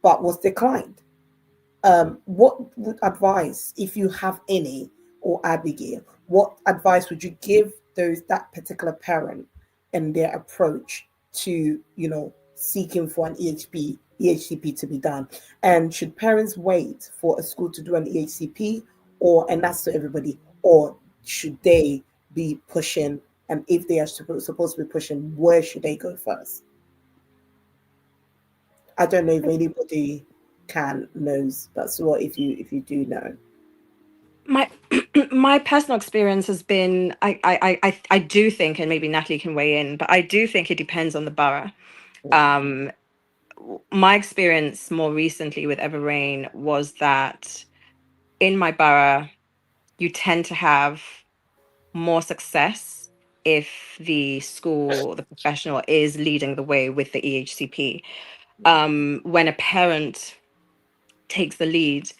but was declined. What would advice, if you have any, or Abigail, what advice would you give that particular parent and their approach to, seeking for an EHCP to be done? And should parents wait for a school to do an EHCP, and that's to everybody, or should they be pushing? And if they are supposed to be pushing, where should they go first? I don't know if anybody knows, but so what if you do know? My my personal experience has been I do think, and maybe Natalie can weigh in, but I do think it depends on the borough. Um, my experience more recently with Everrain was that in my borough, you tend to have more success if the school, the professional, is leading the way with the EHCP. When a parent takes the lead,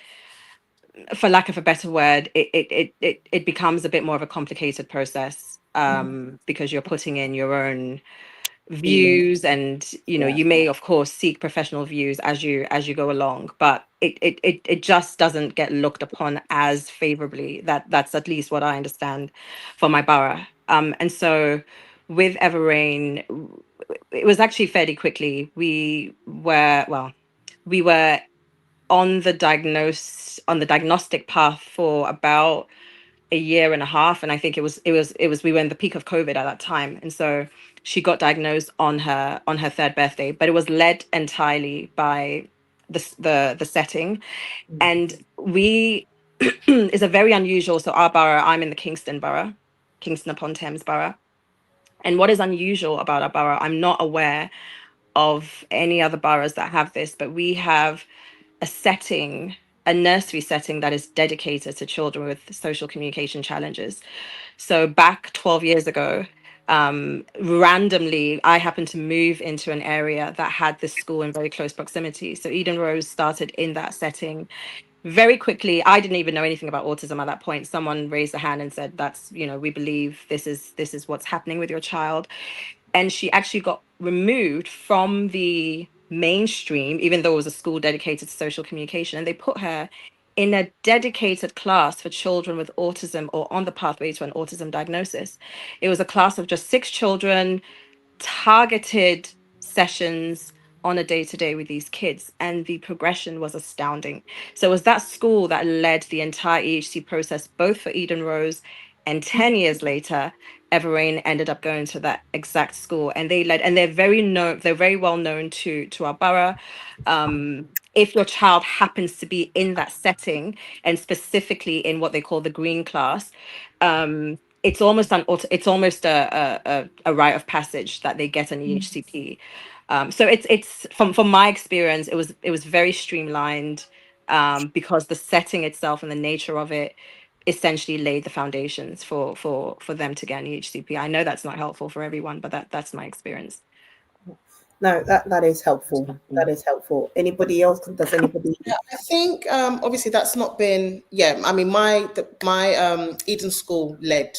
for lack of a better word, it becomes a bit more of a complicated process, because you're putting in your own Feeling. views, and Yeah. you may of course seek professional views as you go along, but it just doesn't get looked upon as favorably. That's at least what I understand for my borough. And so with Everrain, it was actually fairly quickly. We were on the diagnostic path for about a year and a half, and I think it was we were in the peak of COVID at that time, and so she got diagnosed on her third birthday, but it was led entirely by the setting. And we is a very unusual. So our borough, I'm in the Kingston borough, Kingston upon Thames borough, and what is unusual about our borough, I'm not aware of any other boroughs that have this, but we have a setting, a nursery setting that is dedicated to children with social communication challenges. So back 12 years ago, randomly, I happened to move into an area that had this school in very close proximity. So Eden Rose started in that setting. Very quickly, I didn't even know anything about autism at that point. Someone raised a hand and said, "That's, we believe this is what's happening with your child." And she actually got removed from the mainstream, even though it was a school dedicated to social communication, and they put her in a dedicated class for children with autism or on the pathway to an autism diagnosis. It was a class of just 6 children, targeted sessions on a day to day with these kids, and the progression was astounding. So it was that school that led the entire EHC process, both for Eden Rose, and 10 years later, Everrain ended up going to that exact school, and they're very known, they're very well known to our borough. If your child happens to be in that setting, and specifically in what they call the green class, it's almost it's almost a rite of passage that they get an EHCP. So it's from my experience, it was very streamlined, because the setting itself and the nature of it essentially laid the foundations for them to get an EHCP. I know that's not helpful for everyone, but that's my experience. No, that is helpful. That is helpful. Anybody else? Does anybody? Yeah, I think obviously that's not been. Yeah, I mean my Eden School led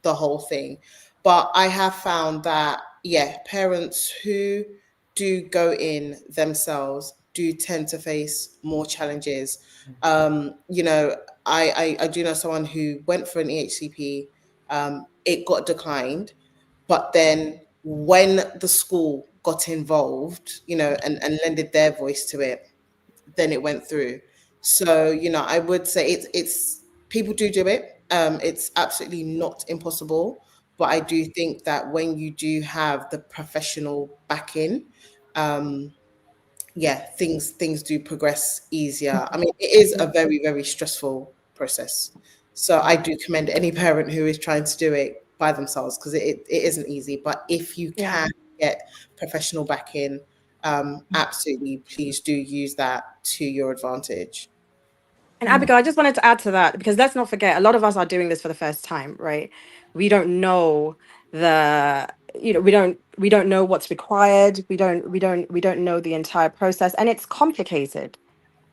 the whole thing, but I have found that parents who do go in themselves do tend to face more challenges. I do know someone who went for an EHCP. It got declined, but then when the school got involved, and lended their voice to it, then it went through. So, I would say it's people do it. It's absolutely not impossible, but I do think that when you do have the professional backing, um, things do progress easier. I mean, it is a very, very stressful process. So I do commend any parent who is trying to do it by themselves, because it isn't easy. But if you can get professional backing, absolutely, please do use that to your advantage. And Abigail, I just wanted to add to that, because let's not forget, a lot of us are doing this for the first time, right? We don't know we don't know what's required. We don't know the entire process, and it's complicated,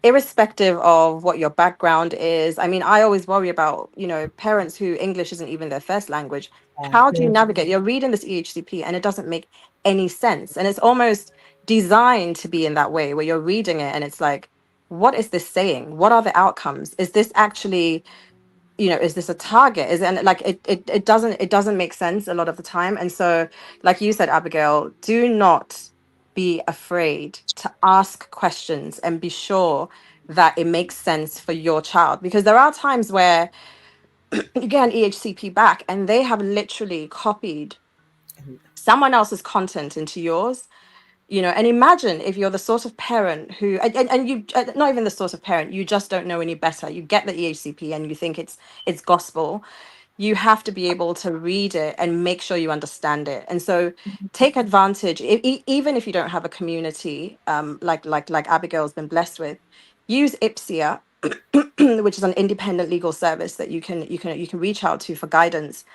irrespective of what your background is. I mean, I always worry about, parents who English isn't even their first language. How do you navigate? You're reading this EHCP and it doesn't make any sense. And it's almost designed to be in that way, where you're reading it and it's like, what is this saying? What are the outcomes? Is this actually, is this a target? Is it, and like it doesn't make sense a lot of the time. And so, like you said, Abigail, do not be afraid to ask questions and be sure that it makes sense for your child, because there are times where you get an EHCP back and they have literally copied someone else's content into yours. And imagine if you're the sort of parent who, and you, not even the sort of parent, you just don't know any better. You get the EHCP and you think it's gospel. You have to be able to read it and make sure you understand it. And so take advantage, even if you don't have a community, like Abigail's been blessed with, use IPSIA, which is an independent legal service that you can reach out to for guidance.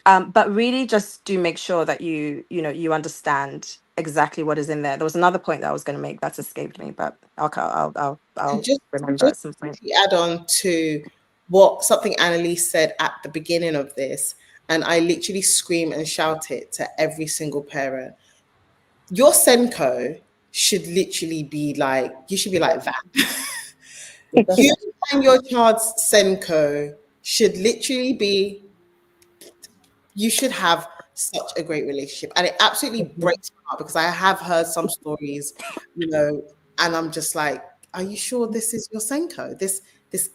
But really just do make sure that you understand exactly what is in there. There was another point that I was going to make that's escaped me, but I'll And just remember just at some point. to add on to what something Annalise said at the beginning of this, and I literally scream and shout it to every single parent. Your Senko should literally be like, you should be like that. You and your child's Senko should literally be, you should have such a great relationship. And it absolutely breaks my heart, because I have heard some stories, and I'm just like, are you sure this is your Senko? This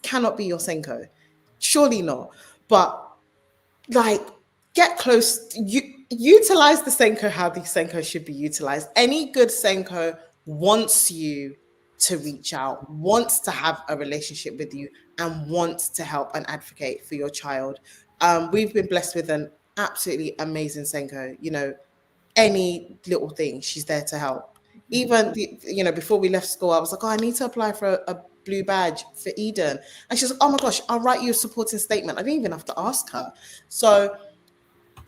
cannot be your Senko. Surely not. But like, get close. You utilize the Senko how the Senko should be utilized. Any good Senko wants you to reach out, wants to have a relationship with you, and wants to help and advocate for your child. We've been blessed with an absolutely amazing Senko. Any little thing, she's there to help. Even before we left school, I was like, oh, I need to apply for a blue badge for Eden, and she's like, oh my gosh, I'll write you a supporting statement. I didn't even have to ask her. So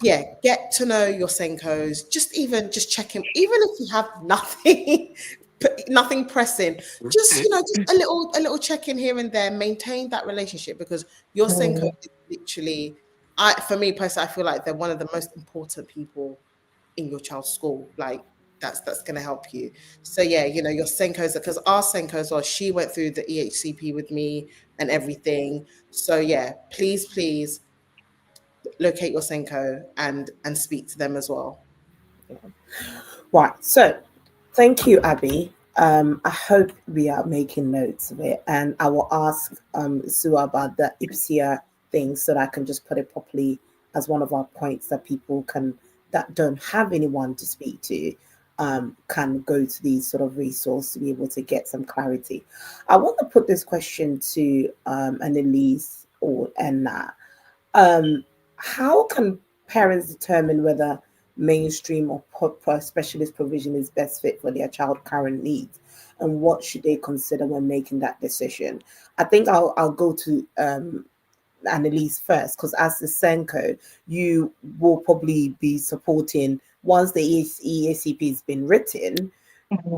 yeah, get to know your Senkos. Just check in, even if you have nothing, nothing pressing. Just a little check in here and there. Maintain that relationship, because your Senko is literally, for me personally, I feel like they're one of the most important people in your child's school. Like that's going to help you. So yeah, your Senkos, because our Senkos, well, she went through the EHCP with me and everything. So yeah, please locate your Senko and speak to them as well. Right. So thank you, Abby. I hope we are making notes of it, and I will ask Sue about the IPSIA thing so that I can just put it properly as one of our points that people that don't have anyone to speak to can go to these sort of resources to be able to get some clarity. I want to put this question to Annalise or Enna. How can parents determine whether mainstream or specialist provision is best fit for their child current needs, and what should they consider when making that decision? I think I'll go to Annalise first, because as the Senko, you will probably be supporting once the EACP has been written.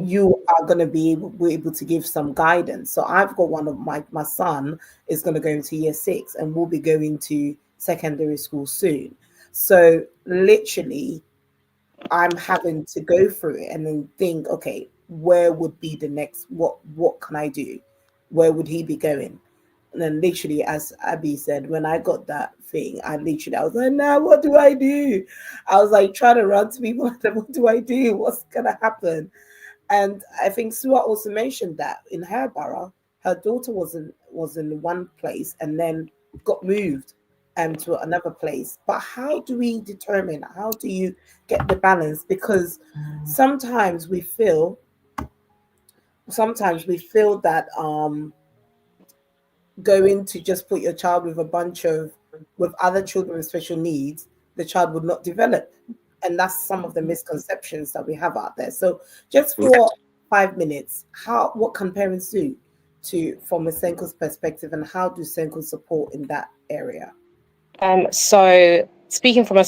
You are going to be able to give some guidance. So I've got one of my son is going to go into year 6 and will be going to secondary school soon. So literally, I'm having to go through it and then think, okay, where would be the next? What can I do? Where would he be going? And then literally, as Abby said, when I got that thing, I was like, now what do I do? I was like trying to run to people. What do I do? What's gonna happen? And I think Sua also mentioned that in her borough, her daughter was in one place and then got moved to another place. But how do we determine? How do you get the balance? Because sometimes we feel that going to just put your child with other children with special needs, the child would not develop. And that's some of the misconceptions that we have out there. So just for 5 minutes, what can parents do from a Senko's perspective, and how do Senko support in that area? So speaking from a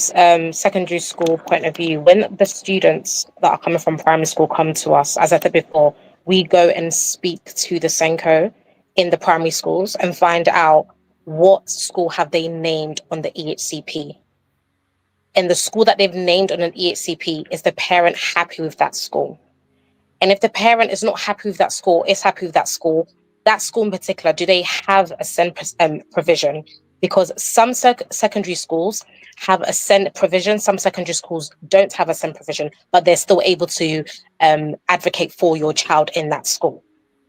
secondary school point of view, when the students that are coming from primary school come to us, as I said before, we go and speak to the Senko in the primary schools and find out what school have they named on the EHCP. And the school that they've named on an EHCP, is the parent happy with that school? And if the parent is not happy with that school, is happy with that school in particular, do they have a SEN provision? Because some secondary schools have a SEN provision, some secondary schools don't have a SEN provision, but they're still able to advocate for your child in that school.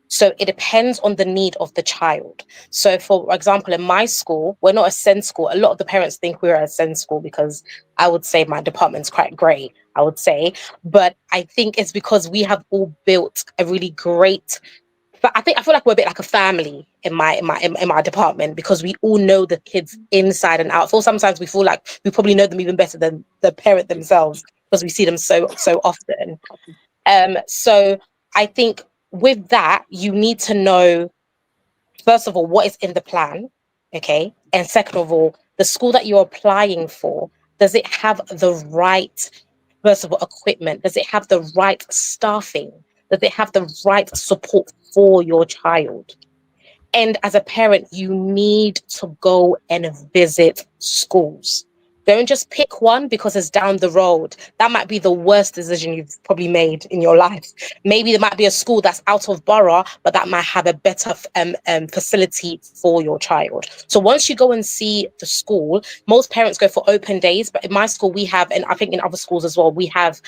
So it depends on the need of the child. So for example, in my school, we're not a SEN school. A lot of the parents think we're a SEN school because I would say my department's quite great, I would say. But I think it's because we have all built a really great, but I feel like we're a bit like a family in my department, because we all know the kids inside and out. So sometimes we feel like we probably know them even better than the parent themselves, because we see them so often. So I think with that, you need to know, first of all, what is in the plan, okay? And second of all, the school that you're applying for, does it have the right, first of all, equipment? Does it have the right staffing? Does it have the right support for your child? And as a parent, you need to go and visit schools. Don't just pick one because it's down the road. That might be the worst decision you've probably made in your life. Maybe there might be a school that's out of borough, but that might have a better facility for your child. So once you go and see the school, most parents go for open days. But in my school, we have, and I think in other schools as well, we have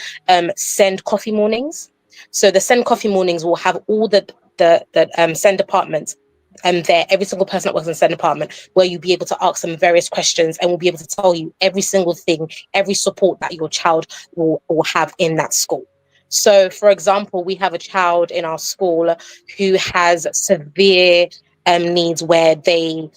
SEN coffee mornings. So the SEN coffee mornings will have all the SEN departments there, every single person that works in the SEN department, where you'll be able to ask them various questions, and we'll be able to tell you every single thing, every support that your child will have in that school. So, for example, we have a child in our school who has severe needs, where they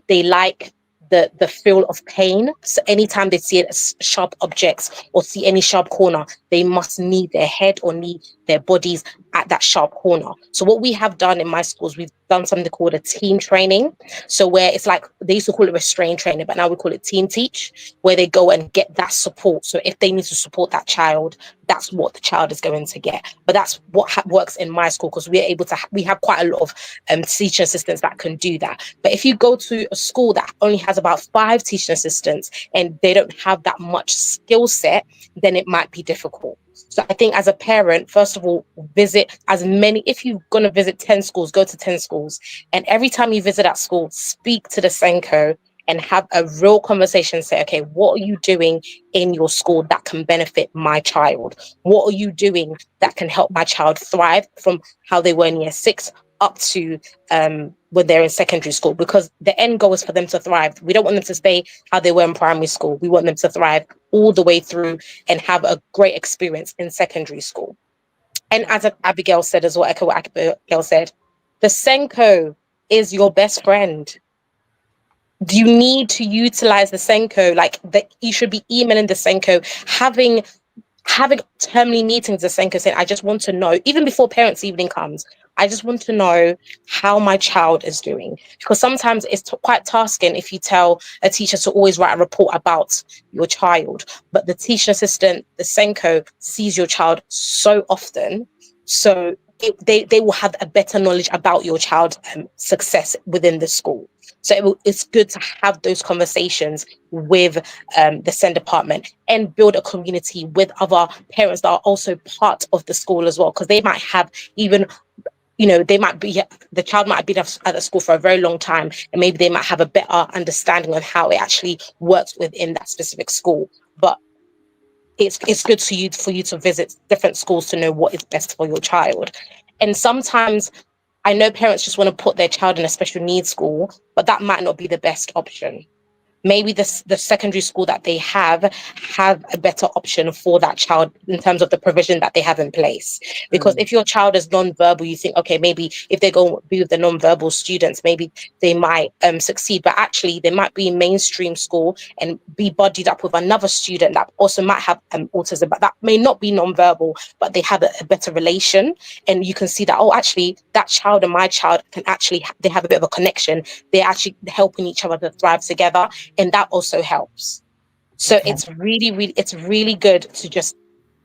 like the feel of pain. So anytime they see sharp objects or see any sharp corner, they must knee their head or knee their bodies at that sharp corner. So what we have done in my schools, we've done something called a team training. So where it's like, they used to call it restraint training, but now we call it team teach, where they go and get that support. So if they need to support that child, that's what the child is going to get. But that's what works in my school, because we're able to, we have quite a lot of teaching assistants that can do that. But if you go to a school that only has about 5 teaching assistants and they don't have that much skill set, then it might be difficult. So I think as a parent, first of all, visit as many, if you're going to visit 10 schools, go to 10 schools. And every time you visit that school, speak to the Senko and have a real conversation. Say, okay, what are you doing in your school that can benefit my child? What are you doing that can help my child thrive from how they were in year 6 up to when they're in secondary school? Because the end goal is for them to thrive. We don't want them to stay how they were in primary school. We want them to thrive all the way through and have a great experience in secondary school. And as Abigail said as well, echo what Abigail said, the Senko is your best friend. You need to utilize the Senko. Like, you should be emailing the Senko, having termly meetings with the Senko, saying, I just want to know, even before parents' evening comes, I just want to know how my child is doing. Because sometimes it's quite tasking if you tell a teacher to always write a report about your child, but the teaching assistant, the Senko, sees your child so often. So they will have a better knowledge about your child's success within the school. So it's good to have those conversations with the SEN department and build a community with other parents that are also part of the school as well, because they might have even, they might be, the child might have been at the school for a very long time, and maybe they might have a better understanding of how it actually works within that specific school. But it's good for you to visit different schools to know what is best for your child. And sometimes I know parents just want to put their child in a special needs school, but that might not be the best option. Maybe the secondary school that they have a better option for that child in terms of the provision that they have in place. Because if your child is non-verbal, you think, okay, maybe if they go be with the non-verbal students, maybe they might succeed. But actually, they might be in mainstream school and be buddied up with another student that also might have autism, but that may not be non-verbal, but they have a better relation. And you can see that, oh, actually, that child and my child can actually, they have a bit of a connection. They're actually helping each other to thrive together. And that also helps. So it's really good to just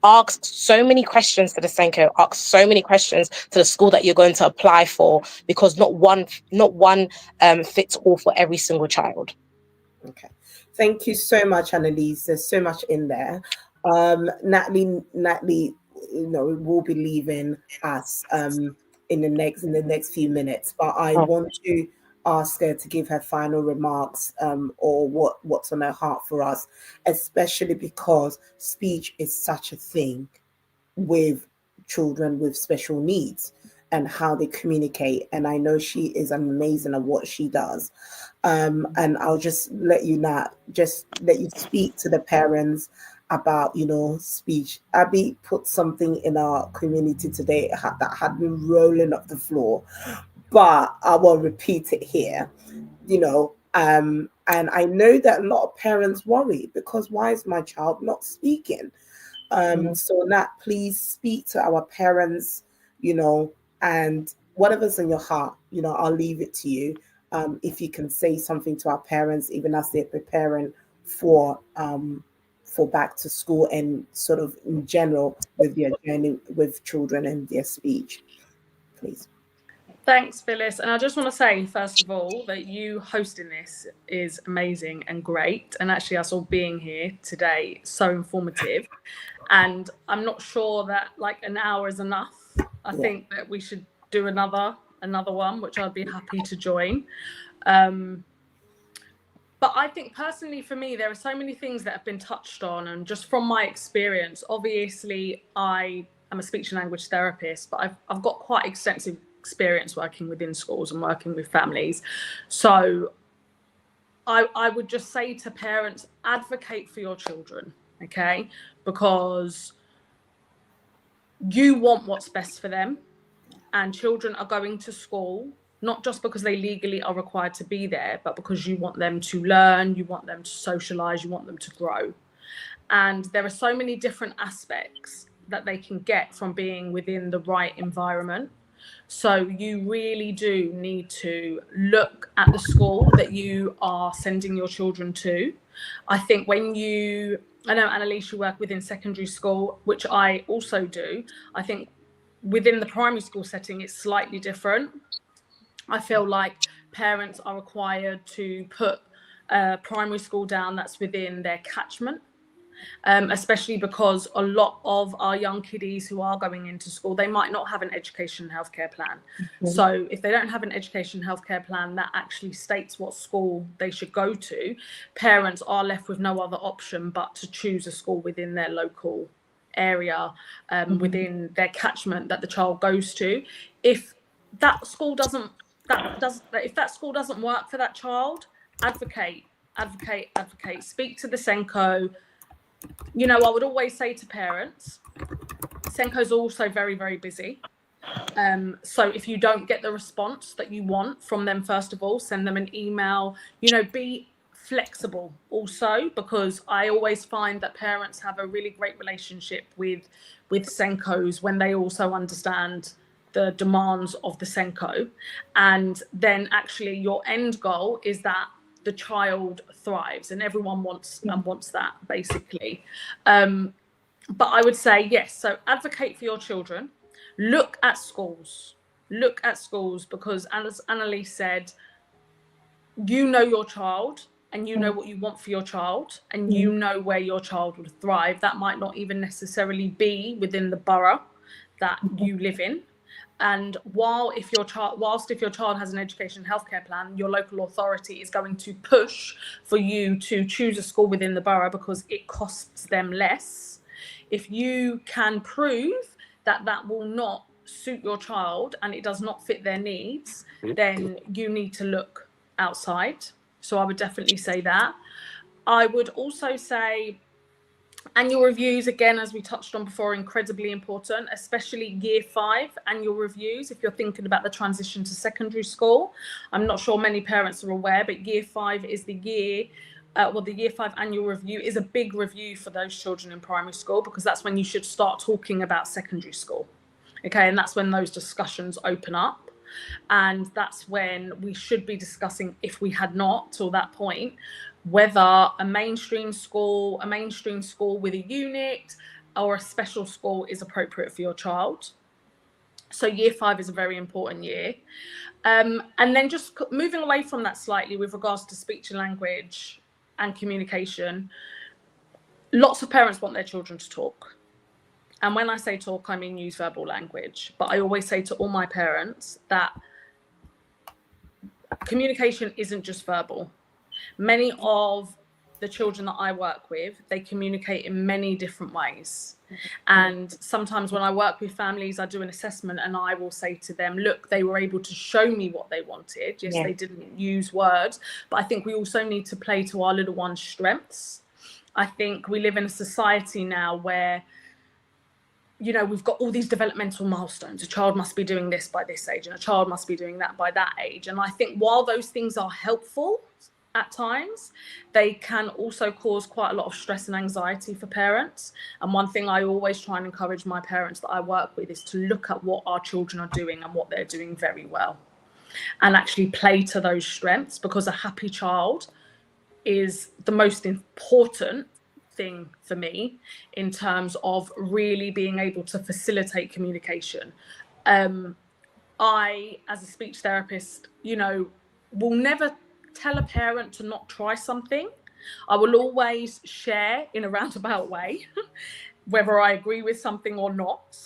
ask so many questions to the Senko, ask so many questions to the school that you're going to apply for, because not one fits all for every single child. Okay. Thank you so much, Annalise. There's so much in there. Natalie, will be leaving us in the next few minutes, but I want to ask her to give her final remarks or what's on her heart for us, especially because speech is such a thing with children with special needs and how they communicate. And I know she is amazing at what she does. And I'll just let you speak to the parents about, speech. Abby put something in our community today that had been rolling up the floor, but I will repeat it here, and I know that a lot of parents worry because why is my child not speaking? So Nat, please speak to our parents, and whatever's in your heart, I'll leave it to you. If you can say something to our parents, even as they're preparing for back to school and sort of in general with their journey with children and their speech, please. Thanks, Phyllis. And I just want to say, first of all, that you hosting this is amazing and great. And actually, us all being here today, so informative. And I'm not sure that like an hour is enough. I think that we should do another one, which I'd be happy to join. But I think personally for me, there are so many things that have been touched on. And just from my experience, obviously, I am a speech and language therapist, but I've got quite extensive experience working within schools and working with families. So I would just say to parents, advocate for your children, okay? Because you want what's best for them, and children are going to school not just because they legally are required to be there, but because you want them to learn, you want them to socialize, you want them to grow. And there are so many different aspects that they can get from being within the right environment. So you really do need to look at the school that you are sending your children to. I think I know, Annalise, you work within secondary school, which I also do. I think within the primary school setting, it's slightly different. I feel like parents are required to put a primary school down that's within their catchment. Especially because a lot of our young kiddies who are going into school, they might not have an education and healthcare plan. So if they don't have an education and healthcare plan that actually states what school they should go to, parents are left with no other option but to choose a school within their local area, within their catchment that the child goes to. If that school doesn't work for that child, advocate, speak to the Senko. I would always say to parents, Senko's also very, very busy. So if you don't get the response that you want from them, first of all, send them an email. Be flexible also, because I always find that parents have a really great relationship with Senkos when they also understand the demands of the SENCO. And then actually your end goal is that the child thrives, and everyone wants that, basically. But I would say, yes, so advocate for your children. Look at schools, because as Annalise said, you know your child, and you know what you want for your child, and you know where your child would thrive. That might not even necessarily be within the borough that you live in. And whilst if your child has an education and healthcare plan, your local authority is going to push for you to choose a school within the borough because it costs them less. If you can prove that that will not suit your child and it does not fit their needs, then you need to look outside. So I would definitely say that. I would also say annual reviews, again, as we touched on before, incredibly important, especially year 5 annual reviews. If you're thinking about the transition to secondary school, I'm not sure many parents are aware, but year 5 is the year, the year 5 annual review is a big review for those children in primary school, because that's when you should start talking about secondary school. Okay, and that's when those discussions open up. And that's when we should be discussing, if we had not till that point, whether a mainstream school with a unit or a special school is appropriate for your child. So year 5 is a very important year. And then just moving away from that slightly with regards to speech and language and communication, lots of parents want their children to talk. And when I say talk, I mean use verbal language. But I always say to all my parents that communication isn't just verbal. Many of the children that I work with, they communicate in many different ways. And sometimes when I work with families, I do an assessment and I will say to them, look, they were able to show me what they wanted. Yes, they didn't use words, but I think we also need to play to our little one's strengths. I think we live in a society now where, you know, we've got all these developmental milestones. A child must be doing this by this age and a child must be doing that by that age. And I think while those things are helpful at times, they can also cause quite a lot of stress and anxiety for parents. And one thing I always try and encourage my parents that I work with is to look at what our children are doing and what they're doing very well, and actually play to those strengths, because a happy child is the most important thing for me in terms of really being able to facilitate communication. I, as a speech therapist, you know, will never tell a parent to not try something. I will always share in a roundabout way whether I agree with something or not.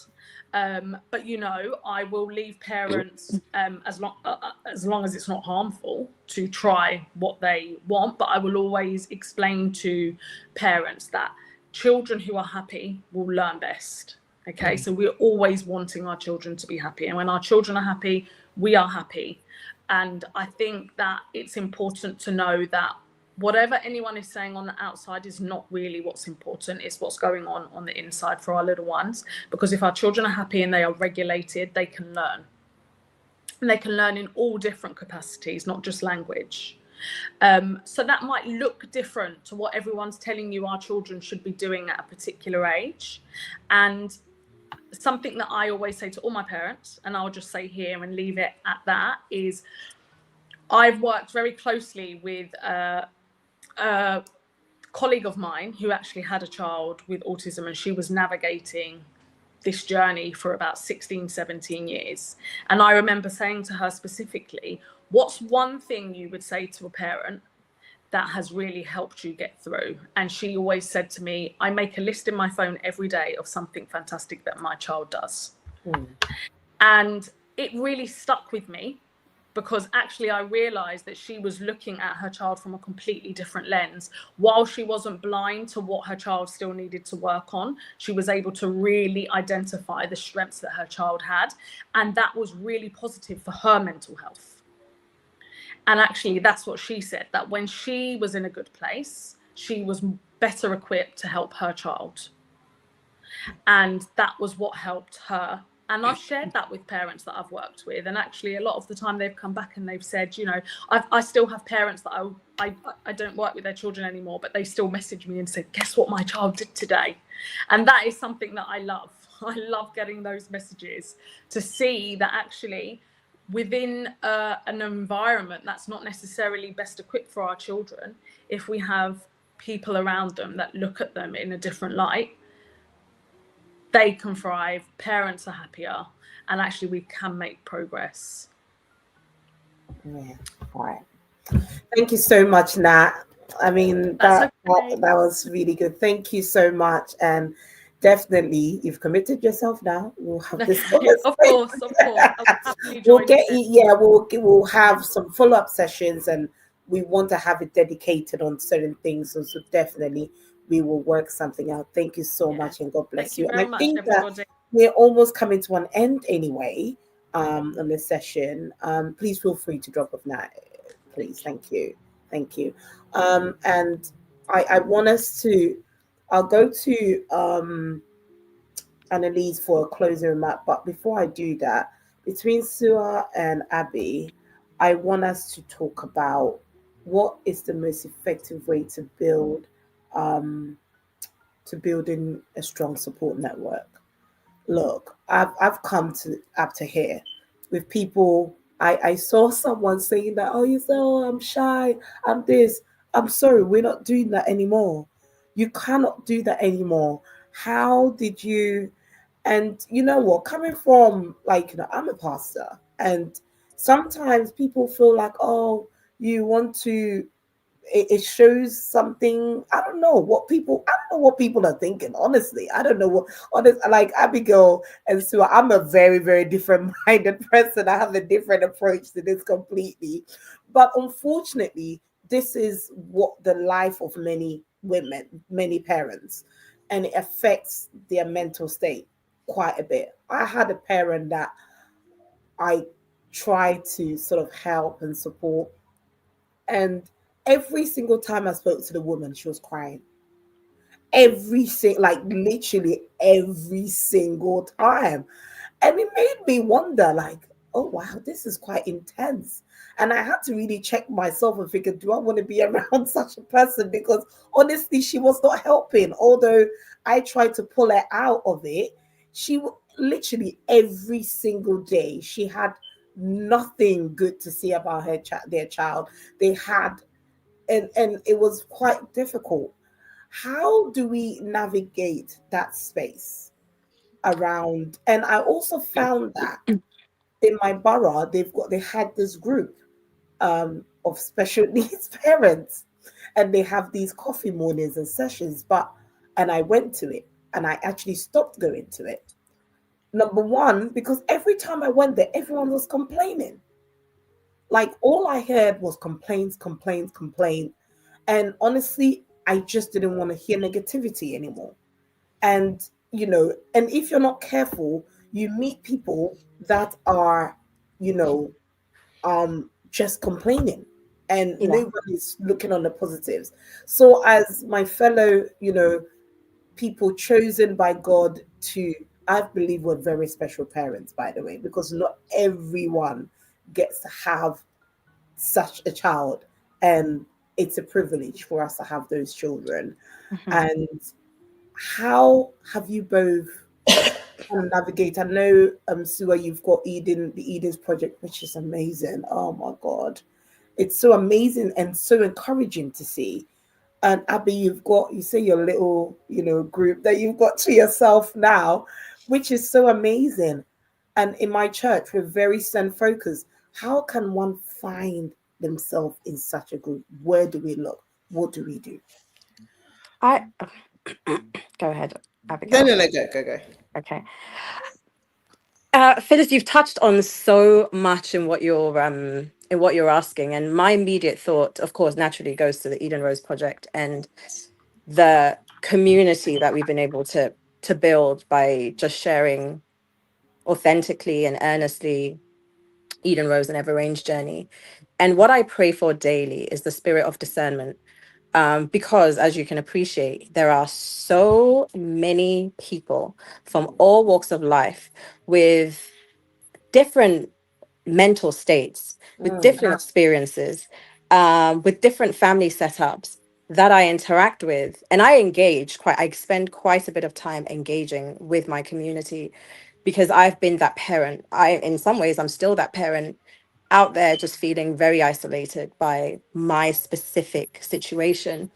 But you know, I will leave parents as long as it's not harmful to try what they want. But I will always explain to parents that children who are happy will learn best. Okay, so we're always wanting our children to be happy, and when our children are happy, we are happy. And I think that it's important to know that whatever anyone is saying on the outside is not really what's important. It's what's going on the inside for our little ones. Because if our children are happy and they are regulated, they can learn. And they can learn in all different capacities, not just language. So that might look different to what everyone's telling you our children should be doing at a particular age. And something that I always say to all my parents, and I'll just say here and leave it at that, is I've worked very closely with a colleague of mine who actually had a child with autism, and she was navigating this journey for about 16, 17 years. And I remember saying to her specifically, what's one thing you would say to a parent that has really helped you get through? And she always said to me, I make a list in my phone every day of something fantastic that my child does. And it really stuck with me, because actually I realized that she was looking at her child from a completely different lens. While she wasn't blind to what her child still needed to work on, she was able to really identify the strengths that her child had. And that was really positive for her mental health. And actually, that's what she said, that when she was in a good place, she was better equipped to help her child. And that was what helped her. And I've shared that with parents that I've worked with. And actually, a lot of the time they've come back and they've said, you know, I still have parents that I don't work with their children anymore, but they still message me and say, guess what my child did today? And that is something that I love. I love getting those messages to see that actually within an environment that's not necessarily best equipped for our children, if we have people around them that look at them in a different light, they can thrive, parents are happier, and actually we can make progress. Yeah. All right. Thank you so much, Nat. I mean, That's that okay. was really good. Thank you so much. And definitely, you've committed yourself now. We'll have this Okay, of conversation. course, of course. I'll happily We'll join get in. you, yeah, we'll have some follow-up sessions, and we want to have it dedicated on certain things. So definitely we will work something out. Thank you so Yeah. much, and God bless Thank you you. And very I much, think that everybody. we're almost coming to an end anyway, on this session. Please feel free to drop off now, please. Thank you. Thank you. Thank you. And I want us to, I'll go to Annalise for a closing remark. But before I do that, between Sua and Abby, I want us to talk about what is the most effective way um, to building a strong support network. Look, I've come to up to here with people. I saw someone saying that, oh, you say, oh, I'm shy, I'm this. I'm sorry, we're not doing that anymore. You cannot do that anymore. How did you? And you know what? Coming from, like, I'm a pastor, and sometimes people feel like, oh, you want to, it shows something. I don't know what people are thinking, honestly. I don't know what, honest, like Abigail and Sue, I'm a very, very different minded person. I have a different approach to this completely. But unfortunately, this is what the life of many women, many parents, and it affects their mental state quite a bit. I had a parent that I tried to sort of help and support, and every single time I spoke to the woman, she was crying. Like literally every single time. And it made me wonder, like, oh wow, this is quite intense. And I had to really check myself and figure, do I want to be around such a person? Because honestly, she was not helping. Although I tried to pull her out of it, literally every single day she had nothing good to say about their child. They had, and it was quite difficult. How do we navigate that space around? And I also found that in my borough, they had this group of special needs parents, and they have these coffee mornings and sessions. And I went to it, and I actually stopped going to it. Number one, because every time I went there, everyone was complaining. Like all I heard was complaints, complaints, complaints. And honestly, I just didn't want to hear negativity anymore. And, and if you're not careful, you meet people that are, you know, just complaining, and Yeah. nobody's looking on the positives. So as my fellow, people chosen by God to, I believe we're very special parents, by the way, because not everyone gets to have such a child. And it's a privilege for us to have those children. Mhm. And how have you both kind of navigate? I know, Sua, you've got the Eden's project, which is amazing. Oh my God. It's so amazing and so encouraging to see. And Abby, you say your little, group that you've got to yourself now, which is so amazing. And in my church, we're very SEN focused. How can one find themselves in such a group? Where do we look? What do we do? I Go ahead, No, Abigail. no, no, go. Okay. Phyllis, you've touched on so much in what you're asking, and my immediate thought, of course, naturally goes to the Eden Rose Project and the community that we've been able to build by just sharing authentically and earnestly Eden Rose and Ever Range journey. And what I pray for daily is the spirit of discernment. Because as you can appreciate, there are so many people from all walks of life with different mental states, with Mm, different experiences, with different family setups. that I interact with, and I spend quite a bit of time engaging with my community because I've been that parent. In some ways, I'm still that parent out there just feeling very isolated by my specific situation.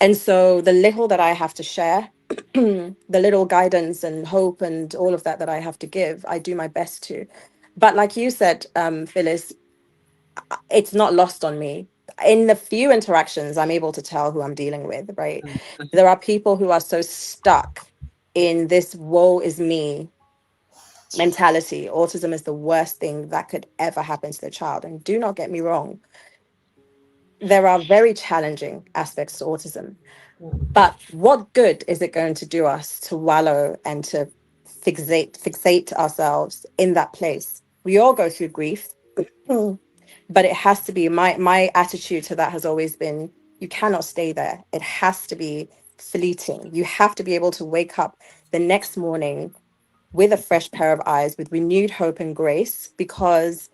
And so the little that I have to share, the little guidance and hope and all of that that I have to give, I do my best to. But like you said, Phyllis, it's not lost on me. In the few interactions, I'm able to tell who I'm dealing with, right? There are people who are so stuck in this woe is me mentality. Autism is the worst thing that could ever happen to the child. And do not get me wrong, there are very challenging aspects to autism. But what good is it going to do us to wallow and to fixate ourselves in that place? We all go through grief. But it has to be my attitude to that has always been, you cannot stay there. It has to be fleeting. You have to be able to wake up the next morning with a fresh pair of eyes, with renewed hope and grace, because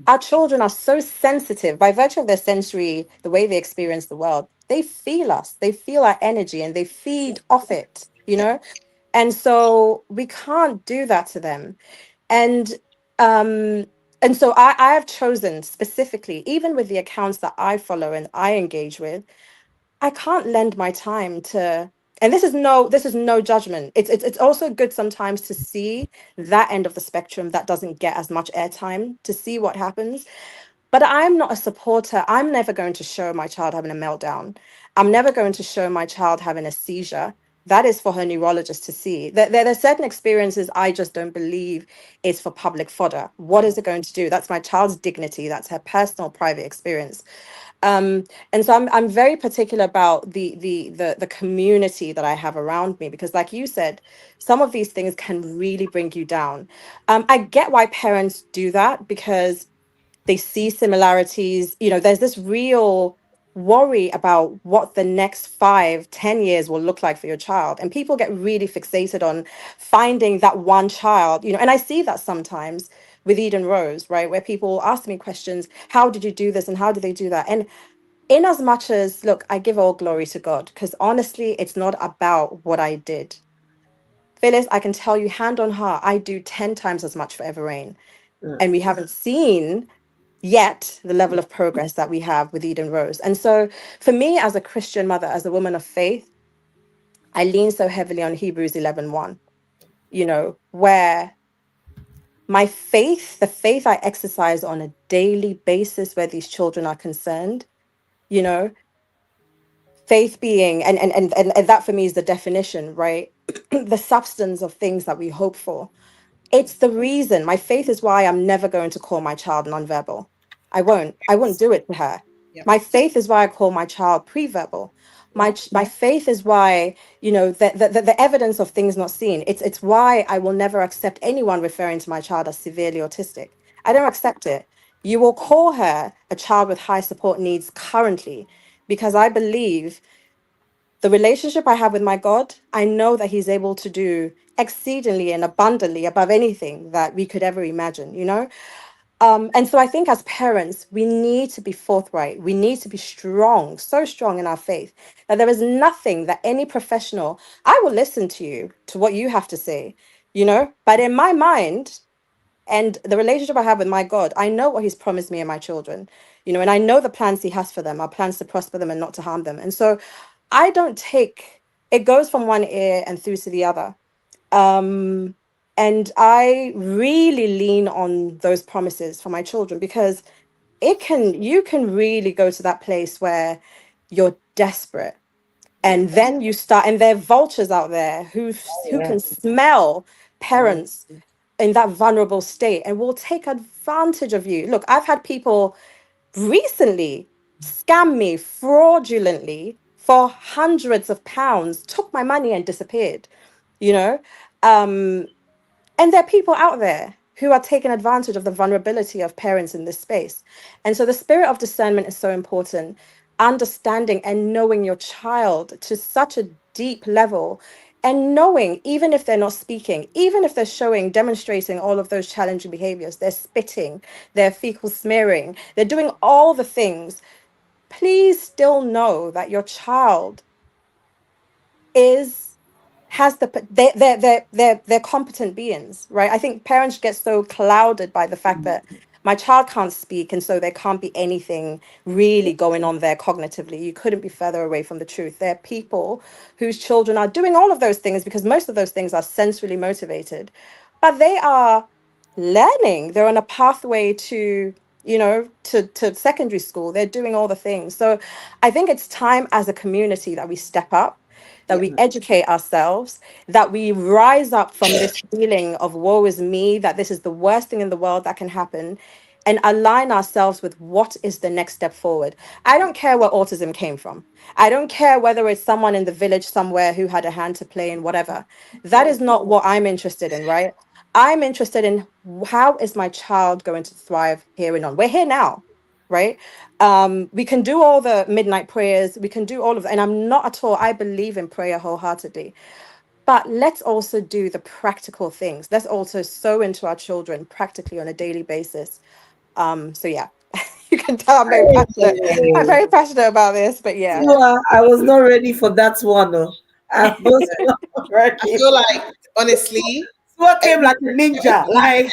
our children are so sensitive by virtue of their sensory, the way they experience the world. They feel us, they feel our energy, and they feed off it, you know? And so we can't do that to them. And um so I have chosen specifically, even with the accounts that I follow and I engage with, I can't lend my time to, and this is no judgment. It's also good sometimes to see that end of the spectrum that doesn't get as much airtime, to see what happens. But I'm not a supporter. I'm never going to show my child having a meltdown. I'm never going to show my child having a seizure. That is for her neurologist to see. There are certain experiences I just don't believe is for public fodder. What is it going to do? That's my child's dignity. That's her personal, private experience. And so I'm very particular about the community that I have around me, because like you said, some of these things can really bring you down. I get why parents do that, because they see similarities. There's this real worry about what the next 5-10 years will look like for your child, and people get really fixated on finding that one child. And I see that sometimes with Eden Rose, right, where people ask me questions, how did you do this and how did they do that? And in as much as, look, I give all glory to God, because honestly, it's not about what I did. Phyllis, I can tell you hand on heart, I do 10 times as much for Everrain, and we haven't seen yet the level of progress that we have with Eden Rose. And so for me, as a Christian mother, as a woman of faith, I lean so heavily on Hebrews 11:1, where my faith, the faith I exercise on a daily basis where these children are concerned, you know, faith being, and that for me is the definition, right? The substance of things that we hope for. It's the reason. My faith is why I'm never going to call my child nonverbal. I won't do it to her. Yep. My faith is why I call my child preverbal. My faith is why, the evidence of things not seen. It's why I will never accept anyone referring to my child as severely autistic. I don't accept it. You will call her a child with high support needs currently, because I believe the relationship I have with my God, I know that He's able to do exceedingly and abundantly above anything that we could ever imagine. And so I think as parents, we need to be forthright. We need to be strong, so strong in our faith that there is nothing that any professional, I will listen to you, to what you have to say. But in my mind, and the relationship I have with my God, I know what He's promised me and my children, and I know the plans He has for them, are plans to prosper them and not to harm them. And so I don't take it, goes from one ear and through to the other. Um, and I really lean on those promises for my children, because you can really go to that place where you're desperate. And then you start, and there are vultures out there who can smell parents in that vulnerable state and will take advantage of you. Look, I've had people recently scam me fraudulently for hundreds of pounds, took my money and disappeared, you know? Um, and there are people out there who are taking advantage of the vulnerability of parents in this space. And so the spirit of discernment is so important. Understanding and knowing your child to such a deep level, and knowing, even if they're not speaking, even if they're demonstrating all of those challenging behaviors, they're spitting, they're fecal smearing, they're doing all the things. please still know that your child has they're competent beings, right? I think parents get so clouded by the fact that my child can't speak, and so there can't be anything really going on there cognitively. You couldn't be further away from the truth. There are people whose children are doing all of those things, because most of those things are sensorily motivated, but they are learning. They're on a pathway to, to secondary school. They're doing all the things. So I think it's time as a community that we step up, that we educate ourselves, that we rise up from this feeling of woe is me, that this is the worst thing in the world that can happen, and align ourselves with what is the next step forward. I don't care where autism came from. I don't care whether it's someone in the village somewhere who had a hand to play in whatever. That is not what I'm interested in, right? I'm interested in how is my child going to thrive here and on. We're here now, right? We can do all the midnight prayers, we can do all of, and I'm not at all, I believe in prayer wholeheartedly, but let's also do the practical things. Let's also sow into our children practically on a daily basis. So yeah, you can tell I'm very passionate. I'm very passionate about this, but yeah. I was not ready for that one. Oh. I was not I ready. feel like, honestly, What came like a ninja? Like,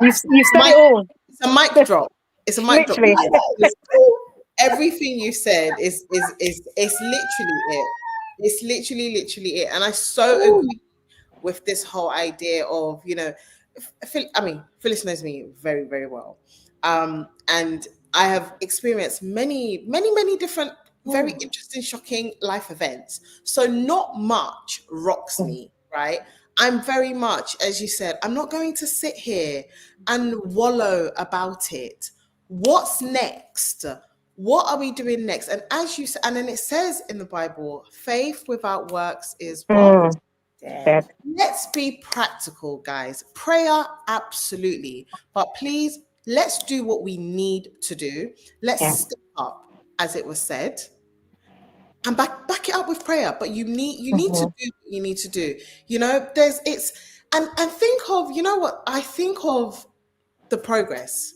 You've said mic, it all. it's a mic drop. It's a mic drop. Literally. Everything you said is it's literally it. It's literally it. And I so agree with this whole idea of, Phyllis knows me very, very well. And I have experienced many different very interesting, shocking life events. So not much rocks me, right? I'm very much, as you said, I'm not going to sit here and wallow about it. What's next? What are we doing next? And as you said, and then it says in the Bible, faith without works is what? Dead. Let's be practical, guys. Prayer, absolutely. But please, let's do what we need to do. Let's Yeah. step up, as it was said, and back it up with prayer. But you need to do what you need to do. And think of, what I think of, the progress.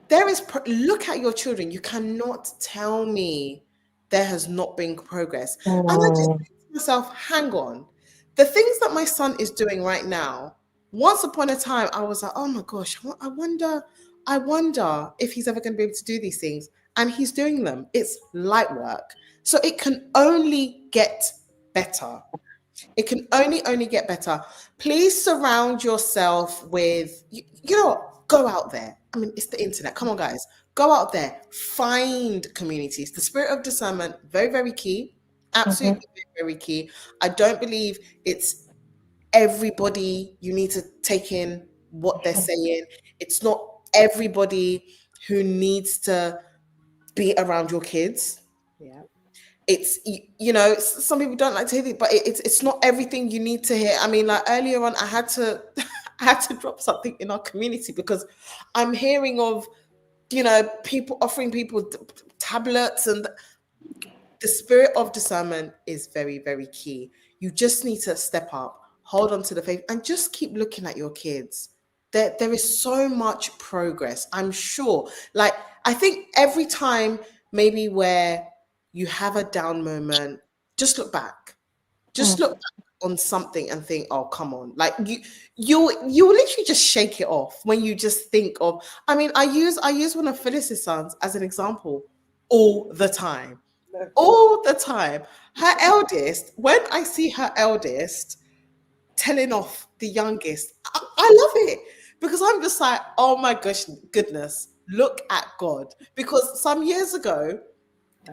Look at your children. You cannot tell me there has not been progress. And I just think to myself, hang on. The things that my son is doing right now, once upon a time, I was like, oh my gosh, I wonder if he's ever going to be able to do these things. And he's doing them. It's light work. So it can only get better. It can only get better. Please surround yourself with, go out there. I mean, it's the internet. Come on, guys. Go out there. Find communities. The spirit of discernment, very, very key. Absolutely very, very key. I don't believe it's everybody you need to take in what they're saying. It's not everybody who needs to be around your kids. yeah. It's, some people don't like to hear it, but it's not everything you need to hear. I mean, like earlier on, I had to I had to drop something in our community because I'm hearing of, people offering people tablets, and the spirit of discernment is very, very key. You just need to step up, hold on to the faith, and just keep looking at your kids. There is so much progress, I'm sure. Like, I think every time maybe where you have a down moment, just look back. Just look back on something and think, oh, come on. Like you literally just shake it off when you just think of, I mean, I use one of Phyllis's sons as an example all the time. All the time. Her eldest, when I see her eldest telling off the youngest, I love it because I'm just like, oh my goodness, look at God. Because some years ago,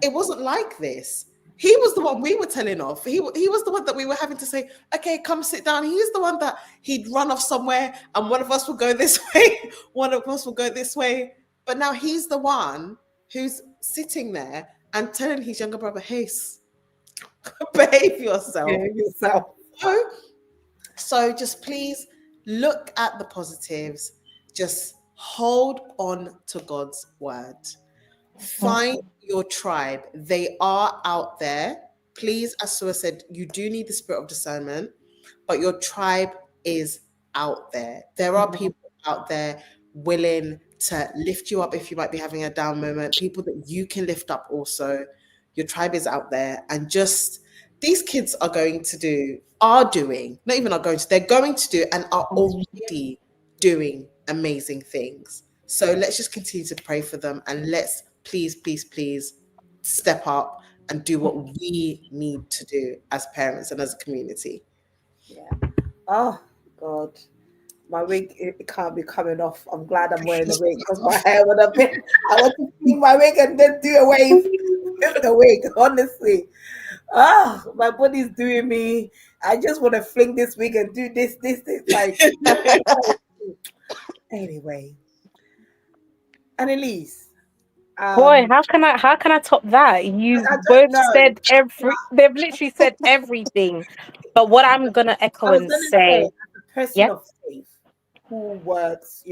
it wasn't like this. He was the one we were telling off. He was the one that we were having to say, okay, come sit down. He's the one that he'd run off somewhere and one of us will go this way, one of us will go this way. But now he's the one who's sitting there and telling his younger brother, hey, behave yourself. Behave yourself. So just please look at the positives. Just hold on to God's word. Find your tribe. They are out there. Please, as Sua said, you do need the spirit of discernment, but your tribe is out there. There are people out there willing to lift you up if you might be having a down moment, people that you can lift up also. Your tribe is out there, and just these kids are going to do, are doing, not even are going to, they're going to do and are already doing amazing things. So let's just continue to pray for them, and let's please, please, please step up and do what we need to do as parents and as a community. Yeah. Oh God, my wig, it can't be coming off. I'm glad I'm wearing a wig because my hair would have been. I want to fling my wig and then do a wave with the wig. Honestly, my body's doing me. I just want to fling this wig and do this. Like anyway. Annalise, Boy, how can I top that? You've I don't both know. said they've literally said everything. But what I'm gonna I echo was and going to say, say, as a person yeah, of faith who works,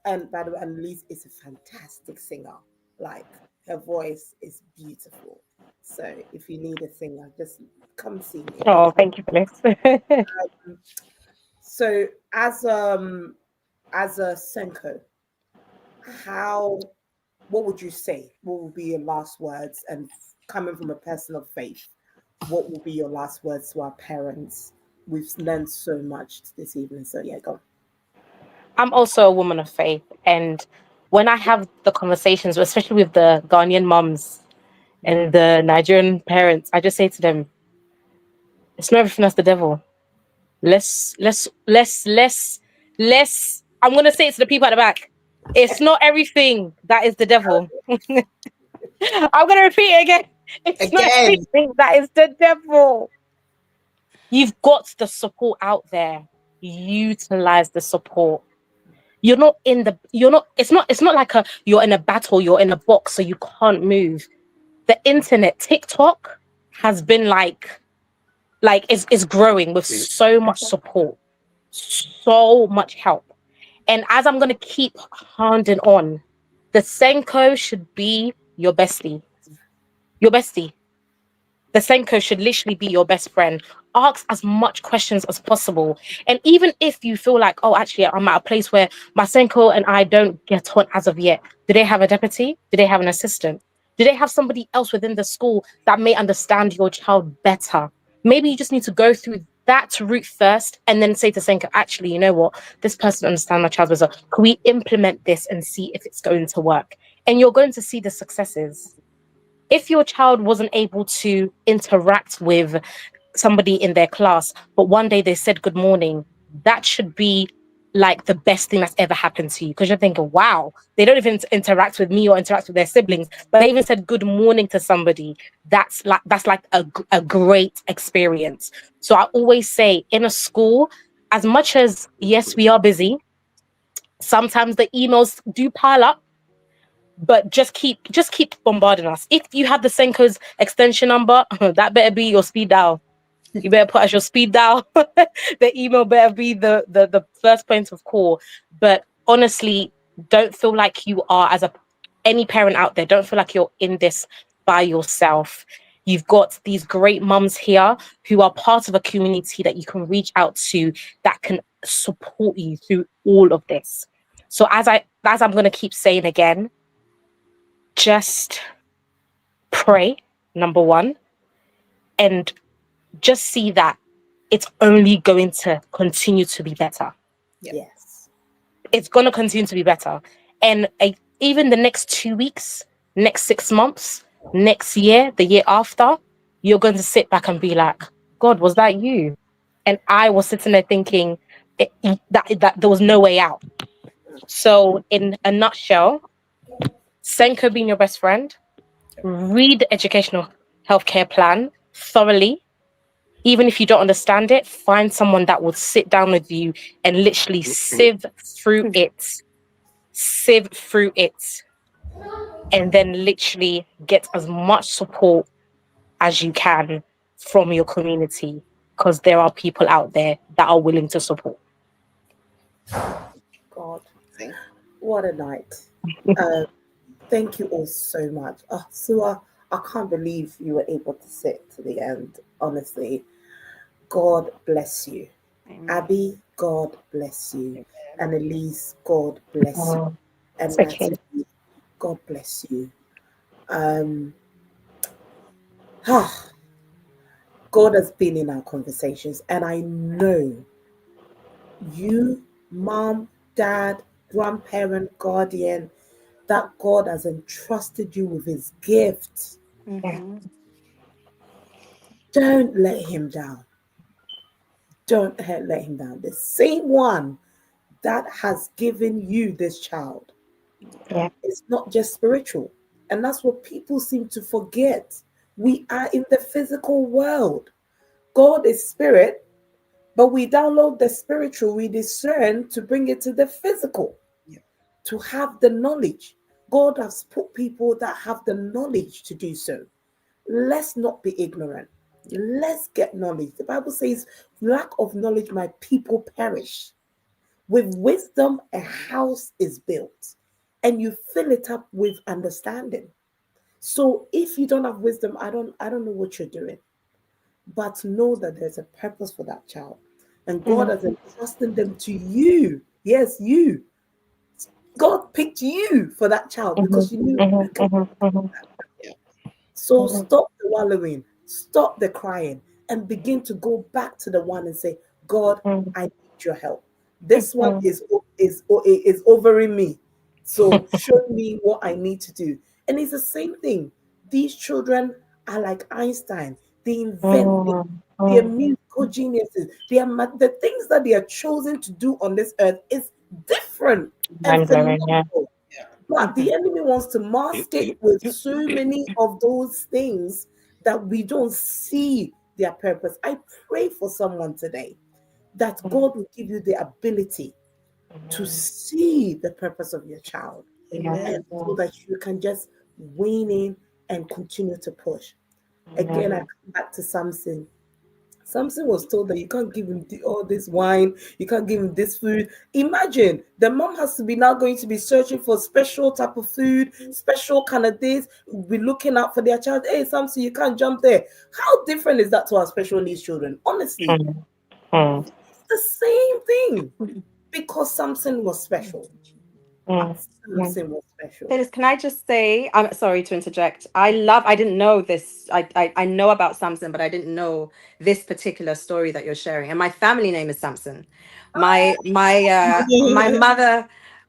and by the way, Annalise is a fantastic singer. Like, her voice is beautiful. So if you need a singer, just come see me. oh, thank you for this. So as a Senko, what would you say? What would be your last words? And coming from a person of faith, what will be your last words to our parents? We've learned so much this evening. So yeah, go on. I'm also a woman of faith, and when I have the conversations, especially with the Ghanaian mums and the Nigerian parents, I just say to them, "It's not everything that's the devil. Let's. I'm gonna say it to the people at the back. It's not everything that is the devil. I'm gonna repeat it again. It's not Again, everything that is the devil. You've got the support out there. Utilize the support. You're not in the. You're not. It's not like you're in a battle. You're in a box, so you can't move. The internet, TikTok, has been is growing with so much support, so much help. And as I'm gonna keep hounding on, the Senko should be your bestie. Your bestie. The Senko should literally be your best friend. Ask as much questions as possible. And even if you feel like, oh, actually, I'm at a place where my Senko and I don't get on as of yet, do they have a deputy? Do they have an assistant? Do they have somebody else within the school that may understand your child better? Maybe you just need to go through that route first and then say to Senko, actually, you know what? This person understands my child better. Can we implement this and see if it's going to work? And you're going to see the successes. If your child wasn't able to interact with somebody in their class, but one day they said good morning, that should be like the best thing that's ever happened to you, because you're thinking, wow, they don't even interact with me or interact with their siblings, but they even said good morning to somebody. That's like a great experience. So I always say, in a school, as much as yes, we are busy, sometimes the emails do pile up, but just keep bombarding us. If you have the Senko's extension number, that better be your speed dial. You better put as your speed dial. The email better be the first point of call. But honestly, don't feel like you are, as any parent out there, don't feel like you're in this by yourself. You've got these great mums here who are part of a community that you can reach out to, that can support you through all of this. So as I'm gonna keep saying again, just pray, number one, and just see that it's only going to continue to be better. Yes. It's going to continue to be better. And even the next 2 weeks, next 6 months, next year, the year after, you're going to sit back and be like, God, was that you? And I was sitting there thinking that there was no way out. So in a nutshell, Senko being your best friend, read the educational healthcare plan thoroughly. Even if you don't understand it, find someone that will sit down with you and literally sieve through it, and then literally get as much support as you can from your community, because there are people out there that are willing to support. God, what a night. Thank you all so much. Oh, Sua, I can't believe you were able to sit to the end. Honestly, God bless you. Amen. Abby, God bless you. And Elise, God bless you. And It's okay. Natalie, God bless you. Um, ah, God has been in our conversations, and I know you, mom, dad, grandparent, guardian, that God has entrusted you with his gift. Yeah. Mm-hmm. Don't let him down. Don't let him down. The same one that has given you this child Yeah. is not just spiritual. And that's what people seem to forget. We are in the physical world. God is spirit, but we download the spiritual, we discern to bring it to the physical, Yeah. to have the knowledge. God has put people that have the knowledge to do so. Let's not be ignorant. Let's get knowledge. The Bible says, lack of knowledge, my people perish. With wisdom, a house is built, and you fill it up with understanding. So if you don't have wisdom, I don't know what you're doing. But know that there's a purpose for that child. And God has entrusted them to you. Yes, you. God picked you for that child because you knew you can. Yeah. So stop the wallowing, stop the crying, and begin to go back to the one and say, God, I need your help. This one is overing me. So show me what I need to do. And it's the same thing. These children are like Einstein. They invent things. They are musical geniuses. The things that they are chosen to do on this earth is different and Mind blowing. Yeah. phenomenal. Yeah. But the enemy wants to mask it with so many of those things that we don't see their purpose. I pray for someone today that God will give you the ability to see the purpose of your child, Yeah. and Amen. so that you can just wane in and continue to push. Again, I come back to Samson. Samson was told that you can't give him all this wine, you can't give him this food. Imagine the mom has to be now going to be searching for special type of food, special kind of this, be looking out for their child. Hey, Samson, you can't jump there. How different is that to our special needs children? Honestly, it's the same thing because Samson was special. Samson was special. Phyllis, can I just say, I'm sorry to interject. I didn't know this. I know about Samson, but I didn't know this particular story that you're sharing. And my family name is Samson. My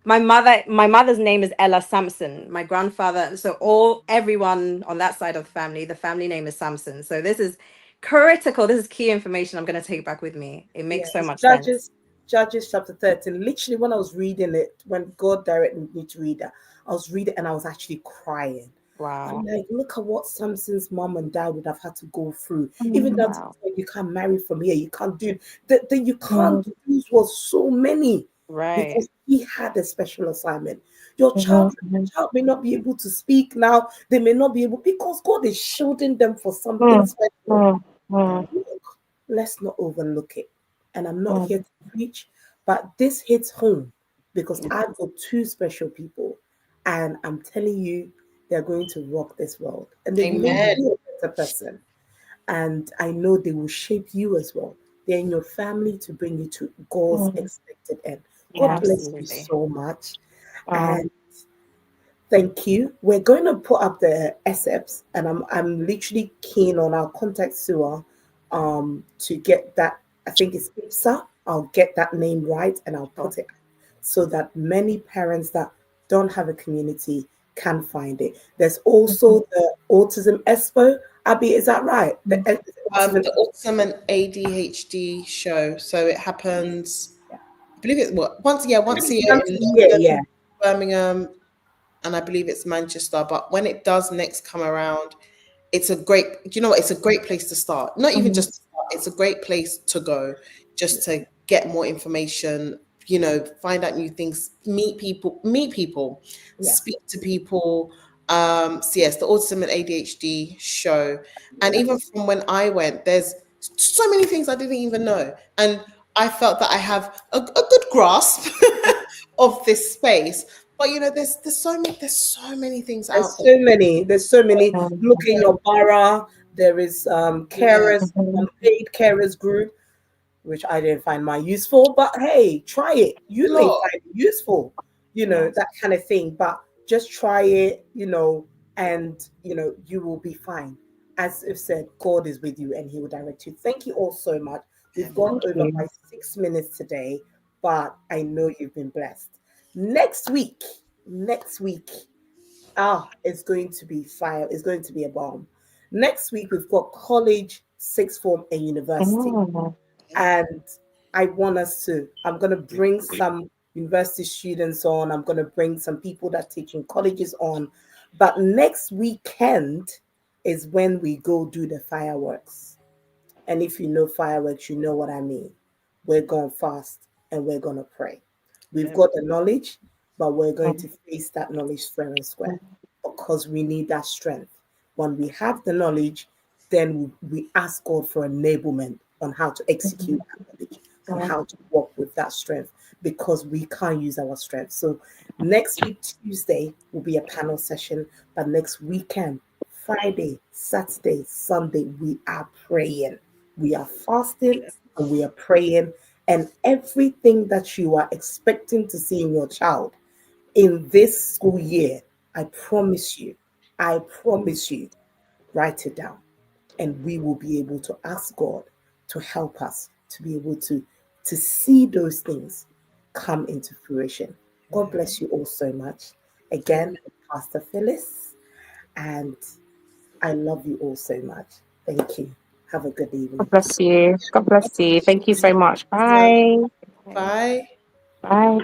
mother's name is Ella Sampson. My grandfather, so everyone on that side of the family name is Samson. So this is critical. This is key information I'm going to take back with me. It makes so Yes, much sense. Judges chapter 13. Literally, when I was reading it, when God directed me to read that, I was reading and I was actually crying. I'm Wow. like, look at what Samson's mom and dad would have had to go through. Even down to the Wow. point you can't marry from here, you can't do that. You can't do was so many Right. because he had a special assignment. Your child may not be able to speak now. They may not be able because God is shielding them for something special. Look, let's not overlook it. And I'm not here to preach, but this hits home because I've got two special people, and I'm telling you, they're going to rock this world, and they've made Amen. you a better person. And I know they will shape you as well. They're in your family to bring you to God's expected end. God Yeah. bless you Absolutely. so much. And thank you. We're going to put up the SEPs, and I'm literally keen on our contact sewer to get that. I think it's IPSA. I'll get that name right and I'll Sure. put it so that many parents that don't have a community can find it. There's also the Autism Expo. Abby, is that right? Autism. The Autism and ADHD show. So it happens, I believe it once a year in Yeah, London, yeah, Birmingham, and I believe it's Manchester. But when it does next come around, it's a great, do you know what? It's a great place to start. Not even just to start, it's a great place to go just to get more information, find out new things, meet people, yeah. speak to people. So yes, the Autism and ADHD show. And Yeah. even from when I went, there's so many things I didn't even know. And I felt that I have a good grasp of this space. But there's so many things out there. There's so many. Look in your borough. There is Yeah. carers, paid carers group, which I didn't find my useful, but hey, try it. A You may lot. find it useful. know, that kind of thing. But just try it, and you will be fine. As I've said, God is with you and He will direct you. Thank you all so much. We've gone Thank over you. by 6 minutes today, but I know you've been blessed. Next week, it's going to be fire. It's going to be a bomb. Next week, we've got college, sixth form, and university. Mm. And I'm going to bring some university students on. I'm going to bring some people that teach in colleges on. But next weekend is when we go do the fireworks. And if you know fireworks, you know what I mean. We're going fast and we're going to pray. We've got the knowledge, but we're going to face that knowledge fair and square because we need that strength. When we have the knowledge, then we ask God for enablement on how to execute that knowledge, on how to work with that strength, because we can't use our strength. So next week, Tuesday, will be a panel session, but next weekend, Friday, Saturday, Sunday, we are praying. We are fasting and we are praying. And everything that you are expecting to see in your child in this school year, I promise you, write it down. And we will be able to ask God to help us to be able to see those things come into fruition. God bless you all so much. Again, Pastor Phyllis, and I love you all so much. Thank you. Have a good evening. God bless you. God bless you. Thank you so much. Bye. Bye. Bye.